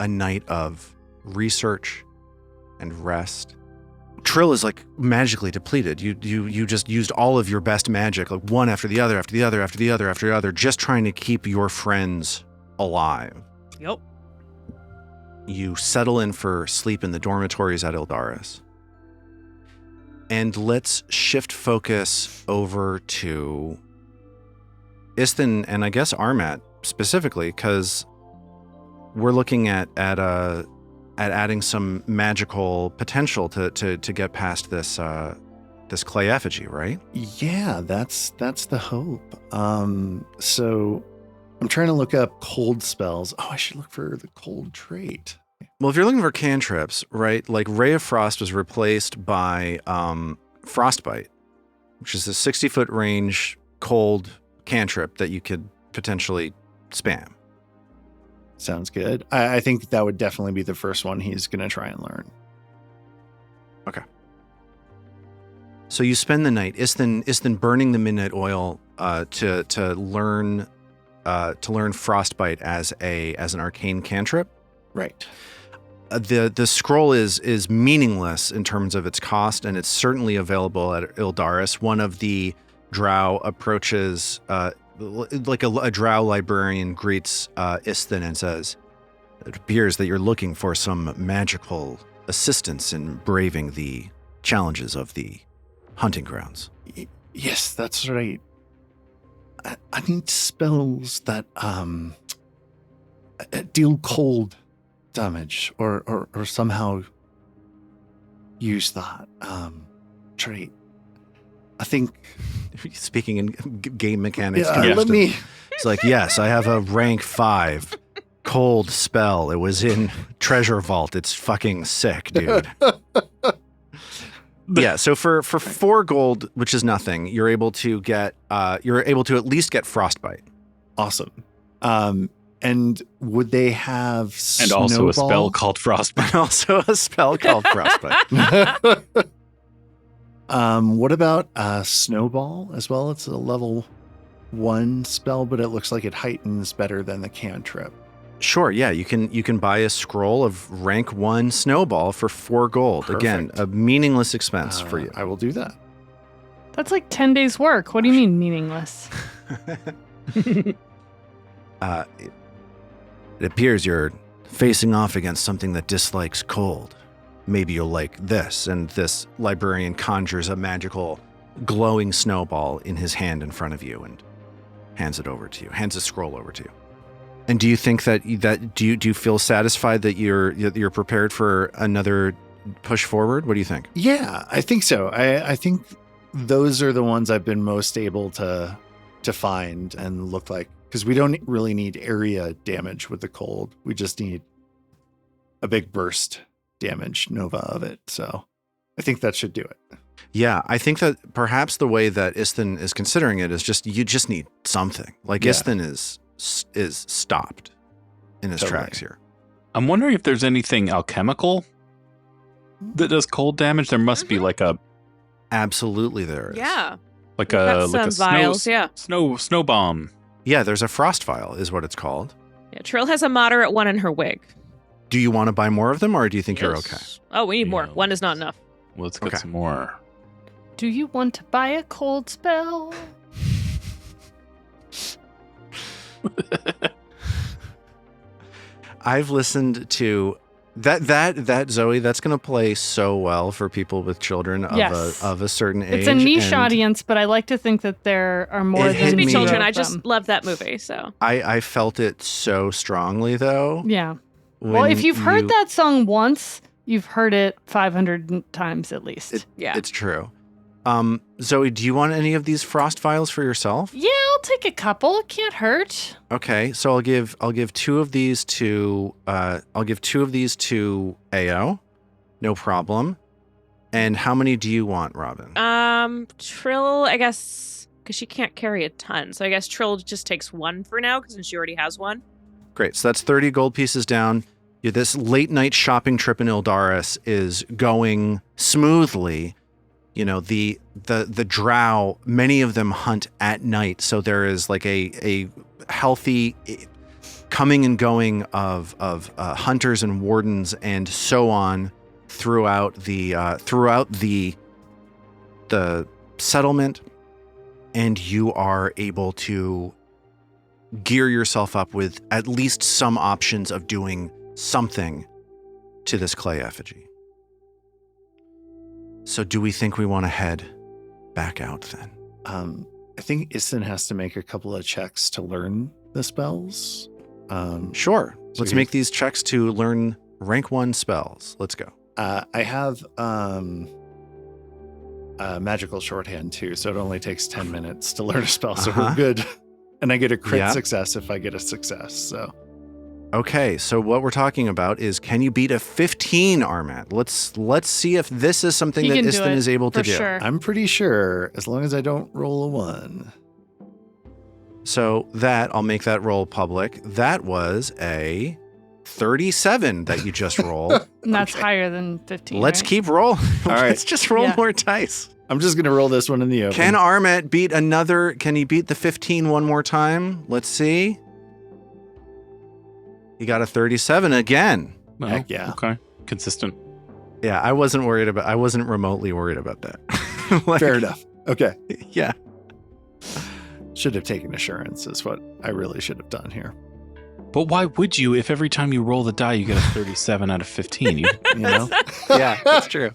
a night of research and rest. Trill is magically depleted. You just used all of your best magic, one after the other, just trying to keep your friends alive. Yep. You settle in for sleep in the dormitories at Ildaris. And let's shift focus over to Iston and I guess Armat specifically, because we're looking at adding some magical potential to get past this clay effigy, right? Yeah, that's the hope. So I'm trying to look up cold spells. Oh, I should look for the cold trait. Well, if you're looking for cantrips, right, Ray of Frost was replaced by Frostbite, which is a 60-foot range cold cantrip that you could potentially spam. Sounds good. I think that would definitely be the first one he's going to try and learn. Okay. So you spend the night, Iston burning the midnight oil to learn Frostbite as an arcane cantrip. Right. The scroll is meaningless in terms of its cost, and it's certainly available at Ildaris. One of the drow approaches, a drow librarian greets Iston and says, "It appears that you're looking for some magical assistance in braving the challenges of the hunting grounds." Yes, that's right. I need spells that deal cold damage or somehow use that trait. I think speaking in game mechanics, let me. It's like, yes, I have a rank 5 cold spell. It was in Treasure Vault. It's fucking sick, dude. Yeah, so for 4 gold, which is nothing, you're able to at least get frostbite. Awesome. And would they have And also a spell Snowball? called Frostbite. And also a spell called frostbite. What about Snowball as well? It's a level 1 spell, but it looks like it heightens better than the cantrip. Sure, yeah, you can buy a scroll of rank 1 snowball for 4 gold. Perfect. Again, a meaningless expense for you. I will do that. That's like 10 days work. What do you mean meaningless? It appears you're facing off against something that dislikes cold. Maybe you'll like this. And this librarian conjures a magical glowing snowball in his hand in front of you and hands it over to you, hands a scroll over to you. And do you think do you feel satisfied that you're prepared for another push forward? What do you think? Yeah, I think so. I think those are the ones I've been most able to find and look like, because we don't really need area damage with the cold. We just need a big burst damage nova of it. So I think that should do it. Yeah, I think that perhaps the way that Isthin is considering it is you just need something. Like Yeah. Isthin is stopped in his Totally. tracks here. I'm wondering if there's anything alchemical that does cold damage. There must be like a Absolutely there is. Yeah. like We've a got like a some vials, yeah. snow bomb. Yeah, there's a frost vial is what it's called. Yeah, Trill has a moderate one in her wig. Do you want to buy more of them or do you think you're okay? Yes. Oh, we need more. Yeah. One is not enough. Well, let's get Okay. some more. Do you want to buy a cold spell? I've listened to that Zoe, that's going to play so well for people with children of Yes. a certain age. It's a niche and audience, but I like to think that there are more It than hit To be me- children, two I of just them. love that movie. So I felt it so strongly though. Yeah. Well, when if you've heard you- that song once, you've heard it 500 times at least. yeah, It's true. Zoe, do you want any of these frost vials for yourself? Yeah, I'll take a couple. It can't hurt. Okay, so I'll give 2 of these to Ao. No problem. And how many do you want, Robin? Trill, I guess, because she can't carry a ton. So I guess Trill just takes one for now, because she already has one. Great. So that's 30 gold pieces down. Yeah, this late night shopping trip in Ildaris is going smoothly. You know, the drow, many of them hunt at night, so there is like a healthy coming and going of hunters and wardens and so on throughout the settlement, and you are able to gear yourself up with at least some options of doing something to this clay effigy. So do we think we want to head back out then? I think Isthin has to make a couple of checks to learn the spells. Sure. So Let's you- make these checks to learn rank 1 spells. Let's go. I have magical shorthand too, so it only takes 10 minutes to learn a spell, so Uh-huh. we're good. And I get a crit Yeah. success if I get a success. So Okay, so what we're talking about is, can you beat a 15, Armat? Let's see if this is something He that can do Isthin it, is able to For do. sure. I'm pretty sure, as long as I don't roll a 1. So I'll make that roll public. That was a 37 that you just rolled. And that's Okay. higher than 15. Let's right? keep rolling. All right. Let's just roll Yeah. more dice. I'm just going to roll this one in the open. Can Armat beat another? Can he beat the 15 one more time? Let's see. He got a 37 again. Oh, Heck yeah. Okay. Consistent. Yeah, I wasn't remotely worried about that. Like, Fair enough. Okay. Yeah. Should have taken assurance is what I really should have done here. But why would you if every time you roll the die you get a 37 out of 15? You know? Yeah, that's true.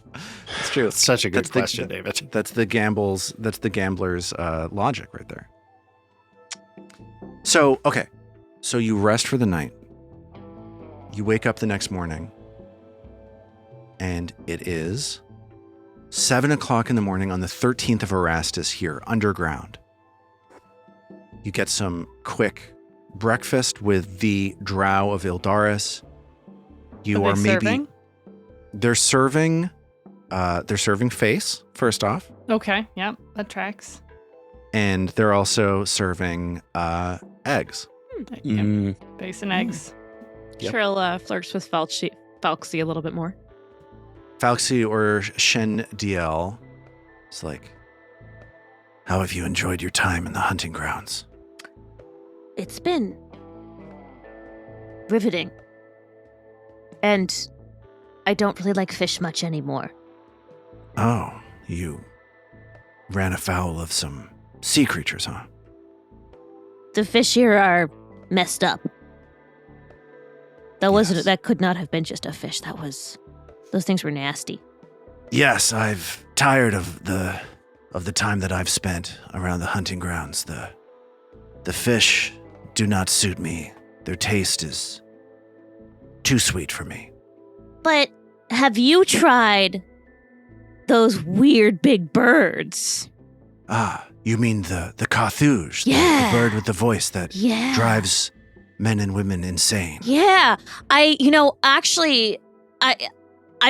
It's true. It's such a good That's the- question, David. That's the gambler's logic right there. So, okay. So you rest for the night. You wake up the next morning, and it is 7 o'clock in the morning on the 13th of Erastus here, underground. You get some quick breakfast with the drow of Ildaris. You Are are they maybe... serving? They're serving they're serving face, first off. Okay, yep, that tracks. And they're also serving eggs. Yep. Base and eggs. Yep. Trill flirts with Falksy a little bit more. Falksy or Shen DL is like, how have you enjoyed your time in the hunting grounds? It's been riveting. And I don't really like fish much anymore. Oh, you ran afoul of some sea creatures, huh? The fish here are messed up. That could not have been just a fish. Those things were nasty. Yes, I've tired of the time that I've spent around the hunting grounds. The fish do not suit me. Their taste is too sweet for me. But have you tried those weird big birds? Ah, you mean the Carthouge, Yeah. the bird with the voice that Yeah. drives men and women insane. Yeah. I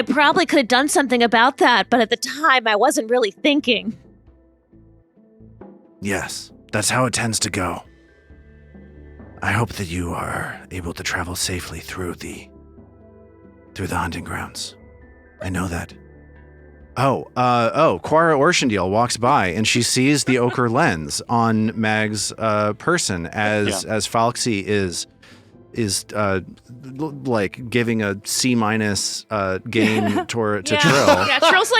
probably could have done something about that, but at the time I wasn't really thinking. Yes, that's how it tends to go. I hope that you are able to travel safely through the hunting grounds. I know that. Quara Orshendiel walks by and she sees the ochre lens on Mag's person as Falksy is like giving a C- gain to Trill. Yeah, Trill's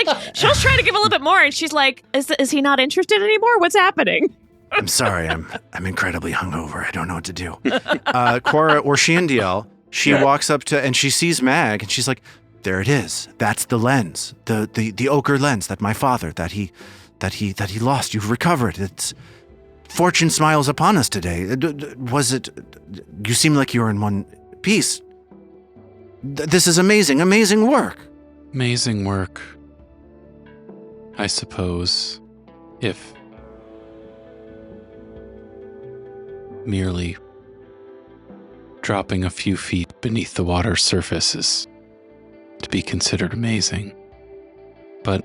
trying to give a little bit more, and she's like, is he not interested anymore? What's happening? I'm sorry, I'm incredibly hungover. I don't know what to do. Quara Orshendiel, she walks up to and she sees Mag and she's like, there it is. That's the lens, the ochre lens that my father that he lost. You've recovered. It's fortune smiles upon us today. Was it? You seem like you're in one piece. This is amazing work. Amazing work. I suppose, if merely dropping a few feet beneath the water's surface is to be considered amazing. But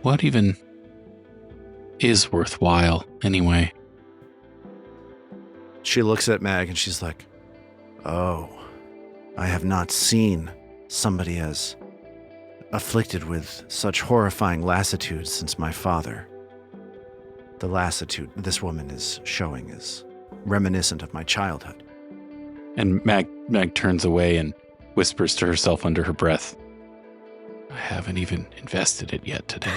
what even is worthwhile anyway? She looks at Mag and she's like, oh, I have not seen somebody as afflicted with such horrifying lassitude since my father. The lassitude this woman is showing is reminiscent of my childhood. And Mag turns away and whispers to herself under her breath, I haven't even invested it yet today.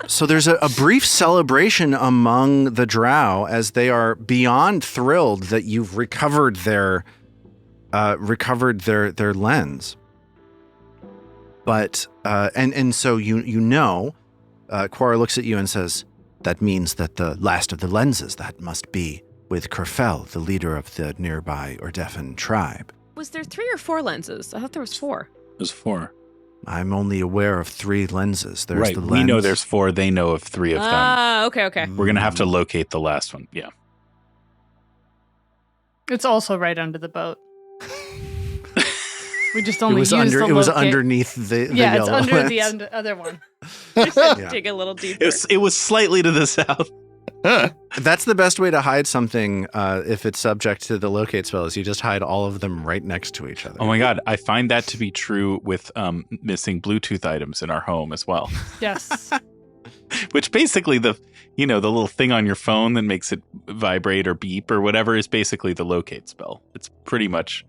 So there's a brief celebration among the drow as they are beyond thrilled that you've recovered their lens. But and so you know, Quara looks at you and says, that means that the last of the lenses, that must be with Kerfel, the leader of the nearby Ordefan tribe. Was there 3 or 4 lenses? I thought there was 4. There's 4. I'm only aware of 3 lenses. There's right, the lens. we know there's 4. They know of 3 of them. Okay. We're going to have to locate the last one. Yeah. It's also right under the boat. We just only It was underneath the yeah, yellow it's under lens. the other one. Dig a little deeper. It was slightly to the south. That's the best way to hide something if it's subject to the locate spell is you just hide all of them right next to each other. Oh my God. I find that to be true with missing Bluetooth items in our home as well. Yes. Which basically the little thing on your phone that makes it vibrate or beep or whatever is basically the locate spell. It's pretty much,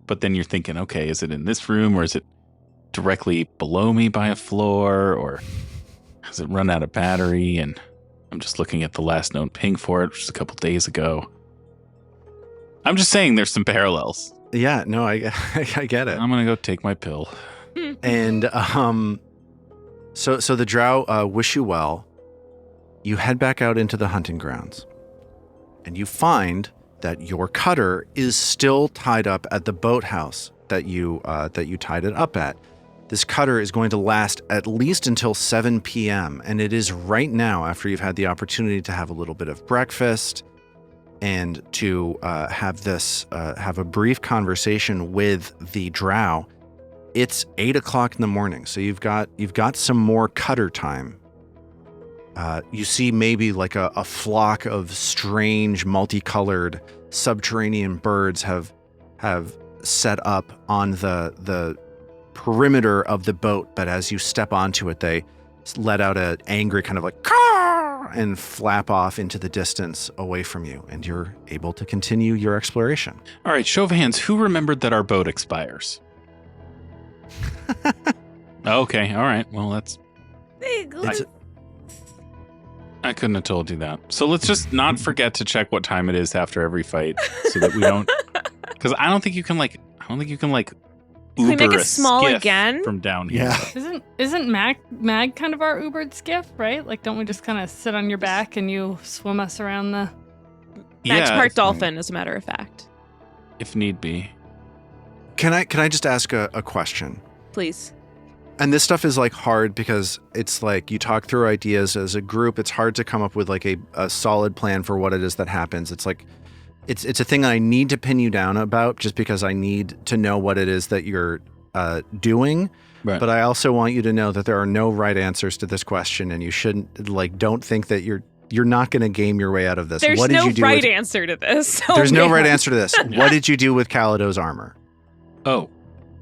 but then you're thinking, okay, is it in this room or is it directly below me by a floor or has it run out of battery? And I'm just looking at the last known ping for it, which was a couple days ago. I'm just saying there's some parallels. Yeah, no, I get it. I'm going to go take my pill. And so the drow wish you well. You head back out into the hunting grounds, and you find that your cutter is still tied up at the boathouse that you tied it up at. This cutter is going to last at least until 7 p.m., and it is right now after you've had the opportunity to have a little bit of breakfast and to have a brief conversation with the drow. It's 8 o'clock in the morning, so you've got some more cutter time. You see maybe like a flock of strange, multicolored subterranean birds have set up on the perimeter of the boat, but as you step onto it, they let out an angry kind of like caw and flap off into the distance away from you, and you're able to continue your exploration. All right, show of hands, who remembered that our boat expires? Okay, all right. Well, that's I couldn't have told you that. So let's just not forget to check what time it is after every fight, so that we don't. Because I don't think you can Uber we make it a small skiff again from down here. Yeah. Isn't Mag kind of our Ubered skiff, right? Like, don't we just kind of sit on your back and you swim us around the? Mag's Yeah, part dolphin, as a matter of fact. if need be. Can I just ask a question? Please. And this stuff is like hard because it's like you talk through ideas as a group. It's hard to come up with like a solid plan for what it is that happens. It's like it's a thing I need to pin you down about just because I need to know what it is that you're doing. Right. But I also want you to know that there are no right answers to this question, and you shouldn't don't think that you're not going to game your way out of this. There's what did no you do right answer to this. There's no man. right answer to this. What did you do with Calido's armor?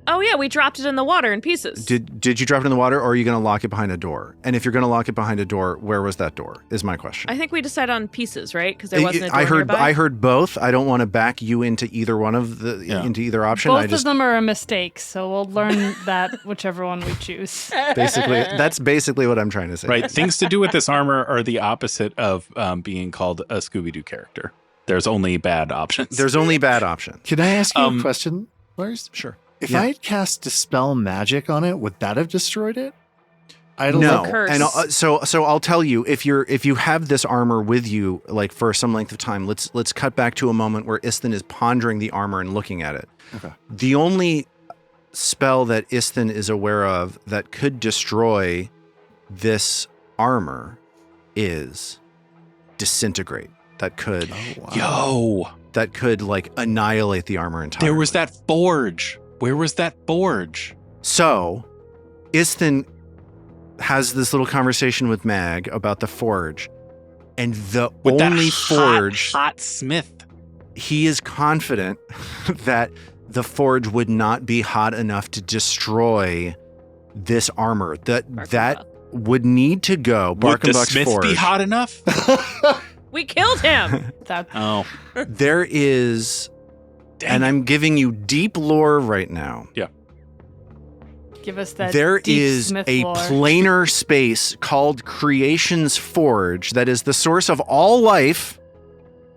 Oh yeah, we dropped it in the water in pieces. Did you drop it in the water, or are you going to lock it behind a door? And if you're going to lock it behind a door, where was that door? Is my question. I think we decided on pieces, right? Because there wasn't a door nearby. I heard both. I don't want to back you into either one of into either option. Both of them are a mistake, so we'll learn that whichever one we choose. That's basically what I'm trying to say. Right. Things to do with this armor are the opposite of being called a Scooby-Doo character. There's only bad options. There's only bad option. Can I ask you a question, Lars? Sure. If I had cast Dispel Magic on it, would that have destroyed it? I don't know. Curse. And so I'll tell you, if you have this armor with you, like for some length of time, let's cut back to a moment where Isthin is pondering the armor and looking at it. Okay. The only spell that Isthin is aware of that could destroy this armor is Disintegrate. That could, that could like annihilate the armor entirely. There was that forge. Where was that forge? So, Isthin has this little conversation with Mag about the forge, and the With only that forge, hot smith. he is confident that the forge would not be hot enough to destroy this armor. That would need to go. Would the Barkenbuck's smith forge. be hot enough? We killed him. Oh, There is, and I'm giving you deep lore right now. Yeah. Give us that. There deep is Smith a lore. planar space called Creation's Forge that is the source of all life.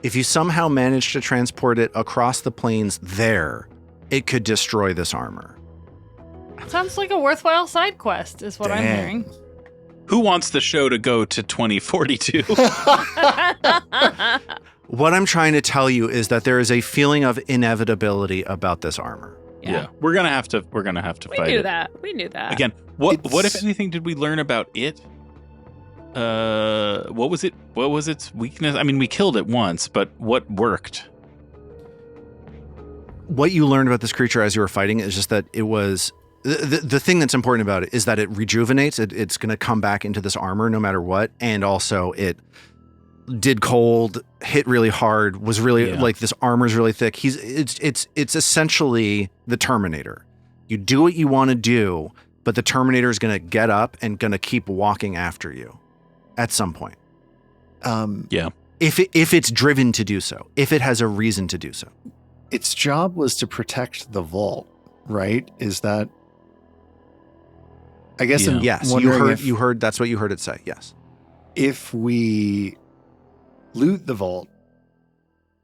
If you somehow manage to transport it across the plains there, it could destroy this armor. Sounds like a worthwhile side quest, is what I'm hearing. who wants the show to go to 2042? What I'm trying to tell you is that there is a feeling of inevitability about this armor. Yeah. We're gonna have to We fight knew it. that. We knew that. Again, what if anything did we learn about it? What was it? What was its weakness? I mean, we killed it once, but what worked? What you learned about this creature as you were fighting is just that it was the thing that's important about it is that it rejuvenates. It's going to come back into this armor no matter what, and also it did cold, hit really hard, was really like this armor's really thick. It's essentially the Terminator. You do what you want to do, but the Terminator is going to get up and going to keep walking after you at some point. If it's driven to do so, if it has a reason to do so. Its job was to protect the vault, right? Is that? I guess. I'm Yes, wondering you heard. That's what you heard it say. Yes. If we loot the vault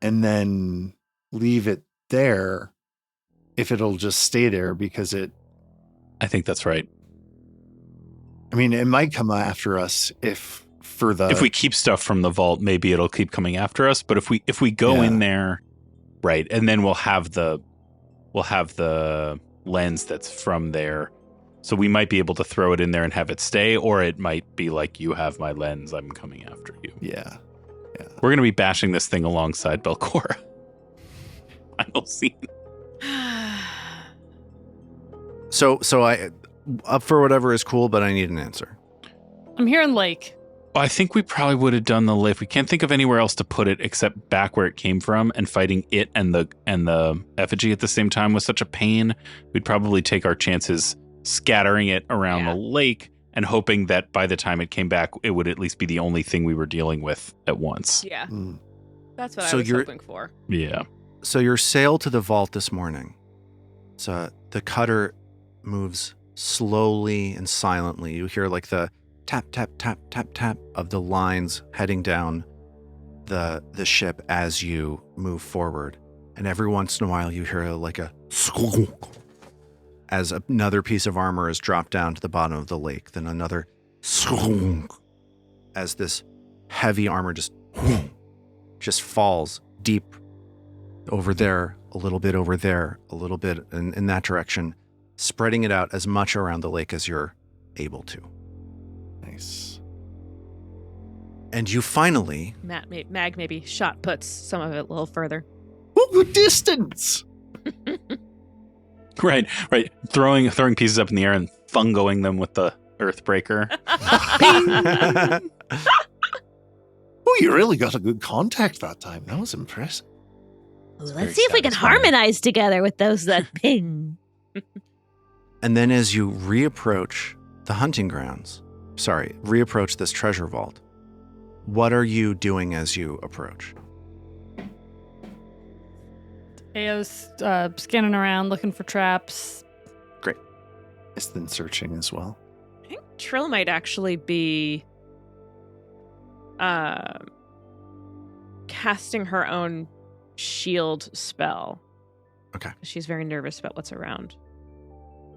and then leave it there, if it'll just stay there because it. I think that's right. I mean, it might come after us if we keep stuff from the vault, maybe it'll keep coming after us. But if we go in there, right, and then we'll have the lens that's from there, so we might be able to throw it in there and have it stay, or it might be like, you have my lens, I'm coming after you. Yeah. We're going to be bashing this thing alongside Belcora. Final scene. So I up for whatever is cool, but I need an answer. I'm hearing lake. I think we probably would have done the lift. We can't think of anywhere else to put it except back where it came from, and fighting it and the effigy at the same time was such a pain. We'd probably take our chances scattering it around the lake and hoping that by the time it came back, it would at least be the only thing we were dealing with at once. Yeah. Mm. That's what I was hoping for. Yeah. So your sail to the vault this morning. So the cutter moves slowly and silently. You hear like the tap, tap, tap, tap, tap of the lines heading down the ship as you move forward. And every once in a while you hear like a squonk as another piece of armor is dropped down to the bottom of the lake. Then another squonk as this heavy armor just falls deep over there, a little bit over there, a little bit in that direction, spreading it out as much around the lake as you're able to. Nice. And you finally... Mag maybe shot puts some of it a little further. Oh, good distance! Right. Throwing pieces up in the air and fungoing them with the Earthbreaker. Oh, you really got a good contact that time. That was impressive. Let's see if we can harmonize together with those that ping. And then as you reapproach the hunting grounds, reapproach this treasure vault, what are you doing as you approach? Ao's scanning around, looking for traps. Great. It's then searching as well. I think Trill might actually be casting her own shield spell. Okay. She's very nervous about what's around.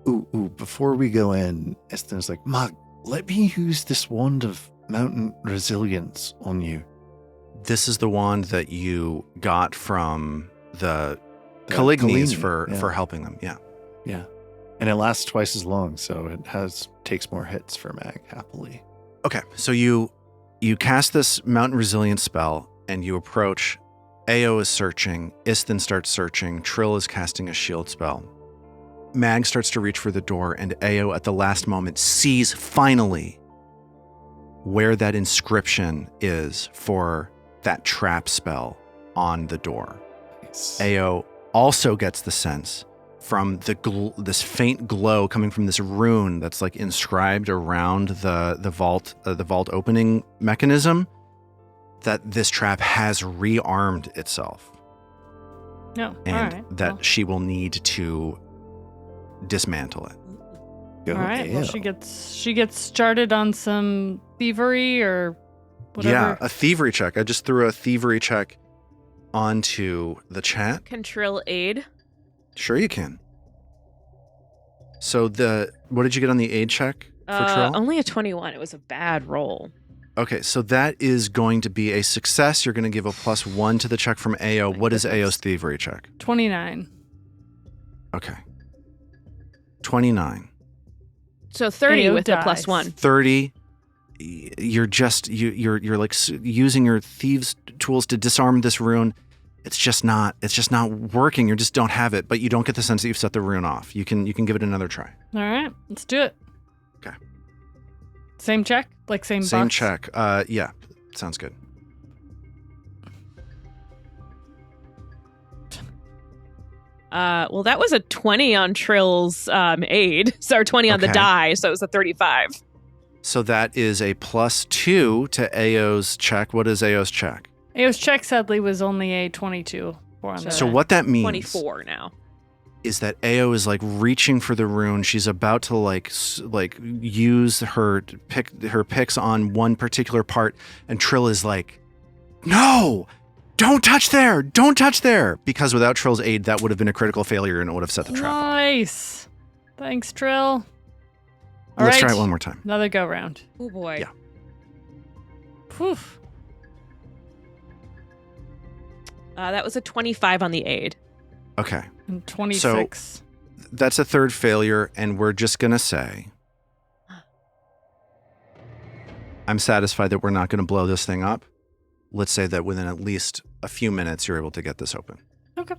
Ooh, before we go in, Eston's like, Mag, let me use this wand of mountain resilience on you. This is the wand that you got from the Calignes for helping them. Yeah. Yeah. And it lasts twice as long, so it takes more hits for Mag, happily. Okay, so you cast this mountain resilience spell and you approach. Ao is searching, Istin starts searching, Trill is casting a shield spell. Mag starts to reach for the door, and Ao at the last moment sees finally where that inscription is for that trap spell on the door. Nice. Ao also gets the sense from this faint glow coming from this rune that's like inscribed around the vault opening mechanism that this trap has rearmed itself. No, and that she will need to dismantle it. Go all right. AO. Well, she gets started on some thievery or whatever. Yeah, a thievery check. I just threw a thievery check onto the chat. Can Trill aid? Sure you can. So what did you get on the aid check for Trill? Only a 21. It was a bad roll. Okay, so that is going to be a success. You're going to give a +1 to the check from Ao. What is Ao's thievery check? 29. Okay. 29. So 30 AO with dies. a +1. 30. You're like using your thieves' tools to disarm this rune. It's just not working. You just don't have it, but you don't get the sense that you've set the rune off. You can give it another try. All right, let's do it. Okay. Same check? Like same box? check. Yeah. Sounds good. Well, that was a 20 on Trill's aid. So 20 on the Okay. die, so it was a 35. So that is a +2 to Ao's check. What is Ao's check? Ao's check sadly was only a 22. So what that means 24 now. is that Ao is like reaching for the rune. She's about to like use her picks on one particular part, and Trill is like, "No, don't touch there! Don't touch there!" Because without Trill's aid, that would have been a critical failure, and it would have set the trap. Nice. Thanks, Trill. All Let's right. try it one more time. Another go round. Oh boy. Yeah. Poof. That was a 25 on the aid. Okay, And 26. that's a third failure, and we're just gonna say, I'm satisfied that we're not gonna blow this thing up. let's say that within at least a few minutes, you're able to get this open. Okay.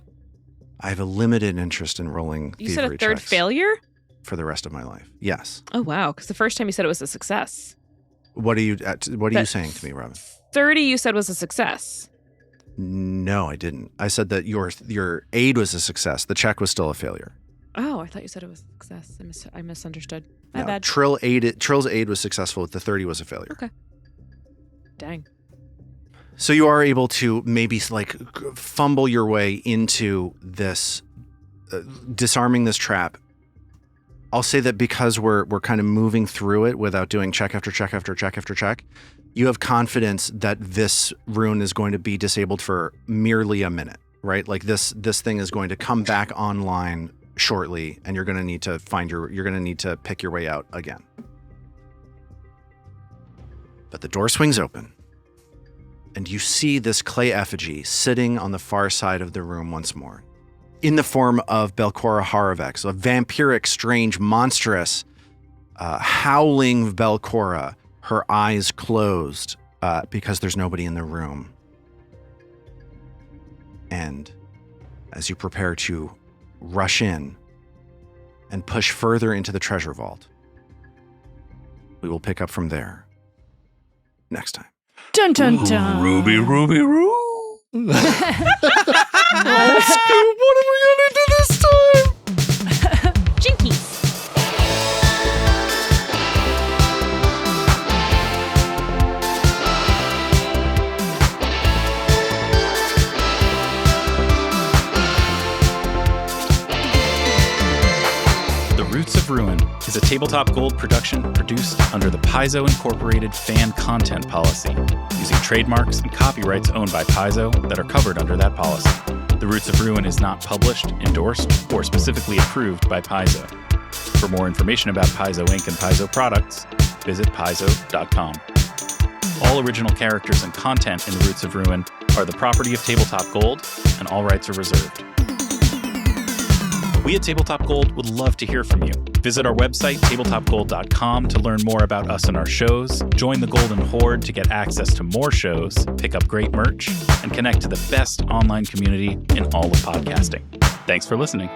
I have a limited interest in rolling You thievery said a third checks failure? for the rest of my life. Yes. Oh, wow. Because the first time you said it was a success. What are you saying to me, Robin? 30 you said was a success. No, I didn't. I said that your aid was a success. The check was still a failure. Oh, I thought you said it was a success. I misunderstood. My No, bad. Trill's aid was successful. The 30 was a failure. Okay. Dang. So you are able to maybe like fumble your way into this, disarming this trap. I'll say that because we're kind of moving through it without doing check after check after check after check, you have confidence that this rune is going to be disabled for merely a minute, right? Like this thing is going to come back online shortly, and you're going to need to pick your way out again. But the door swings open, and you see this clay effigy sitting on the far side of the room once more, in the form of Belcora Haravex, a vampiric, strange, monstrous, howling Belcora, her eyes closed because there's nobody in the room. And as you prepare to rush in and push further into the treasure vault, we will pick up from there next time. Dun dun dun. Ruby, Ruby, Roo. Oh, Scoop, what have we got into this time? Jinkies. The Roots of Ruin is a Tabletop Gold production produced under the Paizo Incorporated fan content policy, using trademarks and copyrights owned by Paizo that are covered under that policy. The Roots of Ruin is not published, endorsed, or specifically approved by Paizo. For more information about Paizo Inc. and Paizo products, visit paizo.com. All original characters and content in The Roots of Ruin are the property of Tabletop Gold, and all rights are reserved. We at Tabletop Gold would love to hear from you. Visit our website, tabletopgold.com, to learn more about us and our shows, join the Golden Horde to get access to more shows, pick up great merch, and connect to the best online community in all of podcasting. Thanks for listening.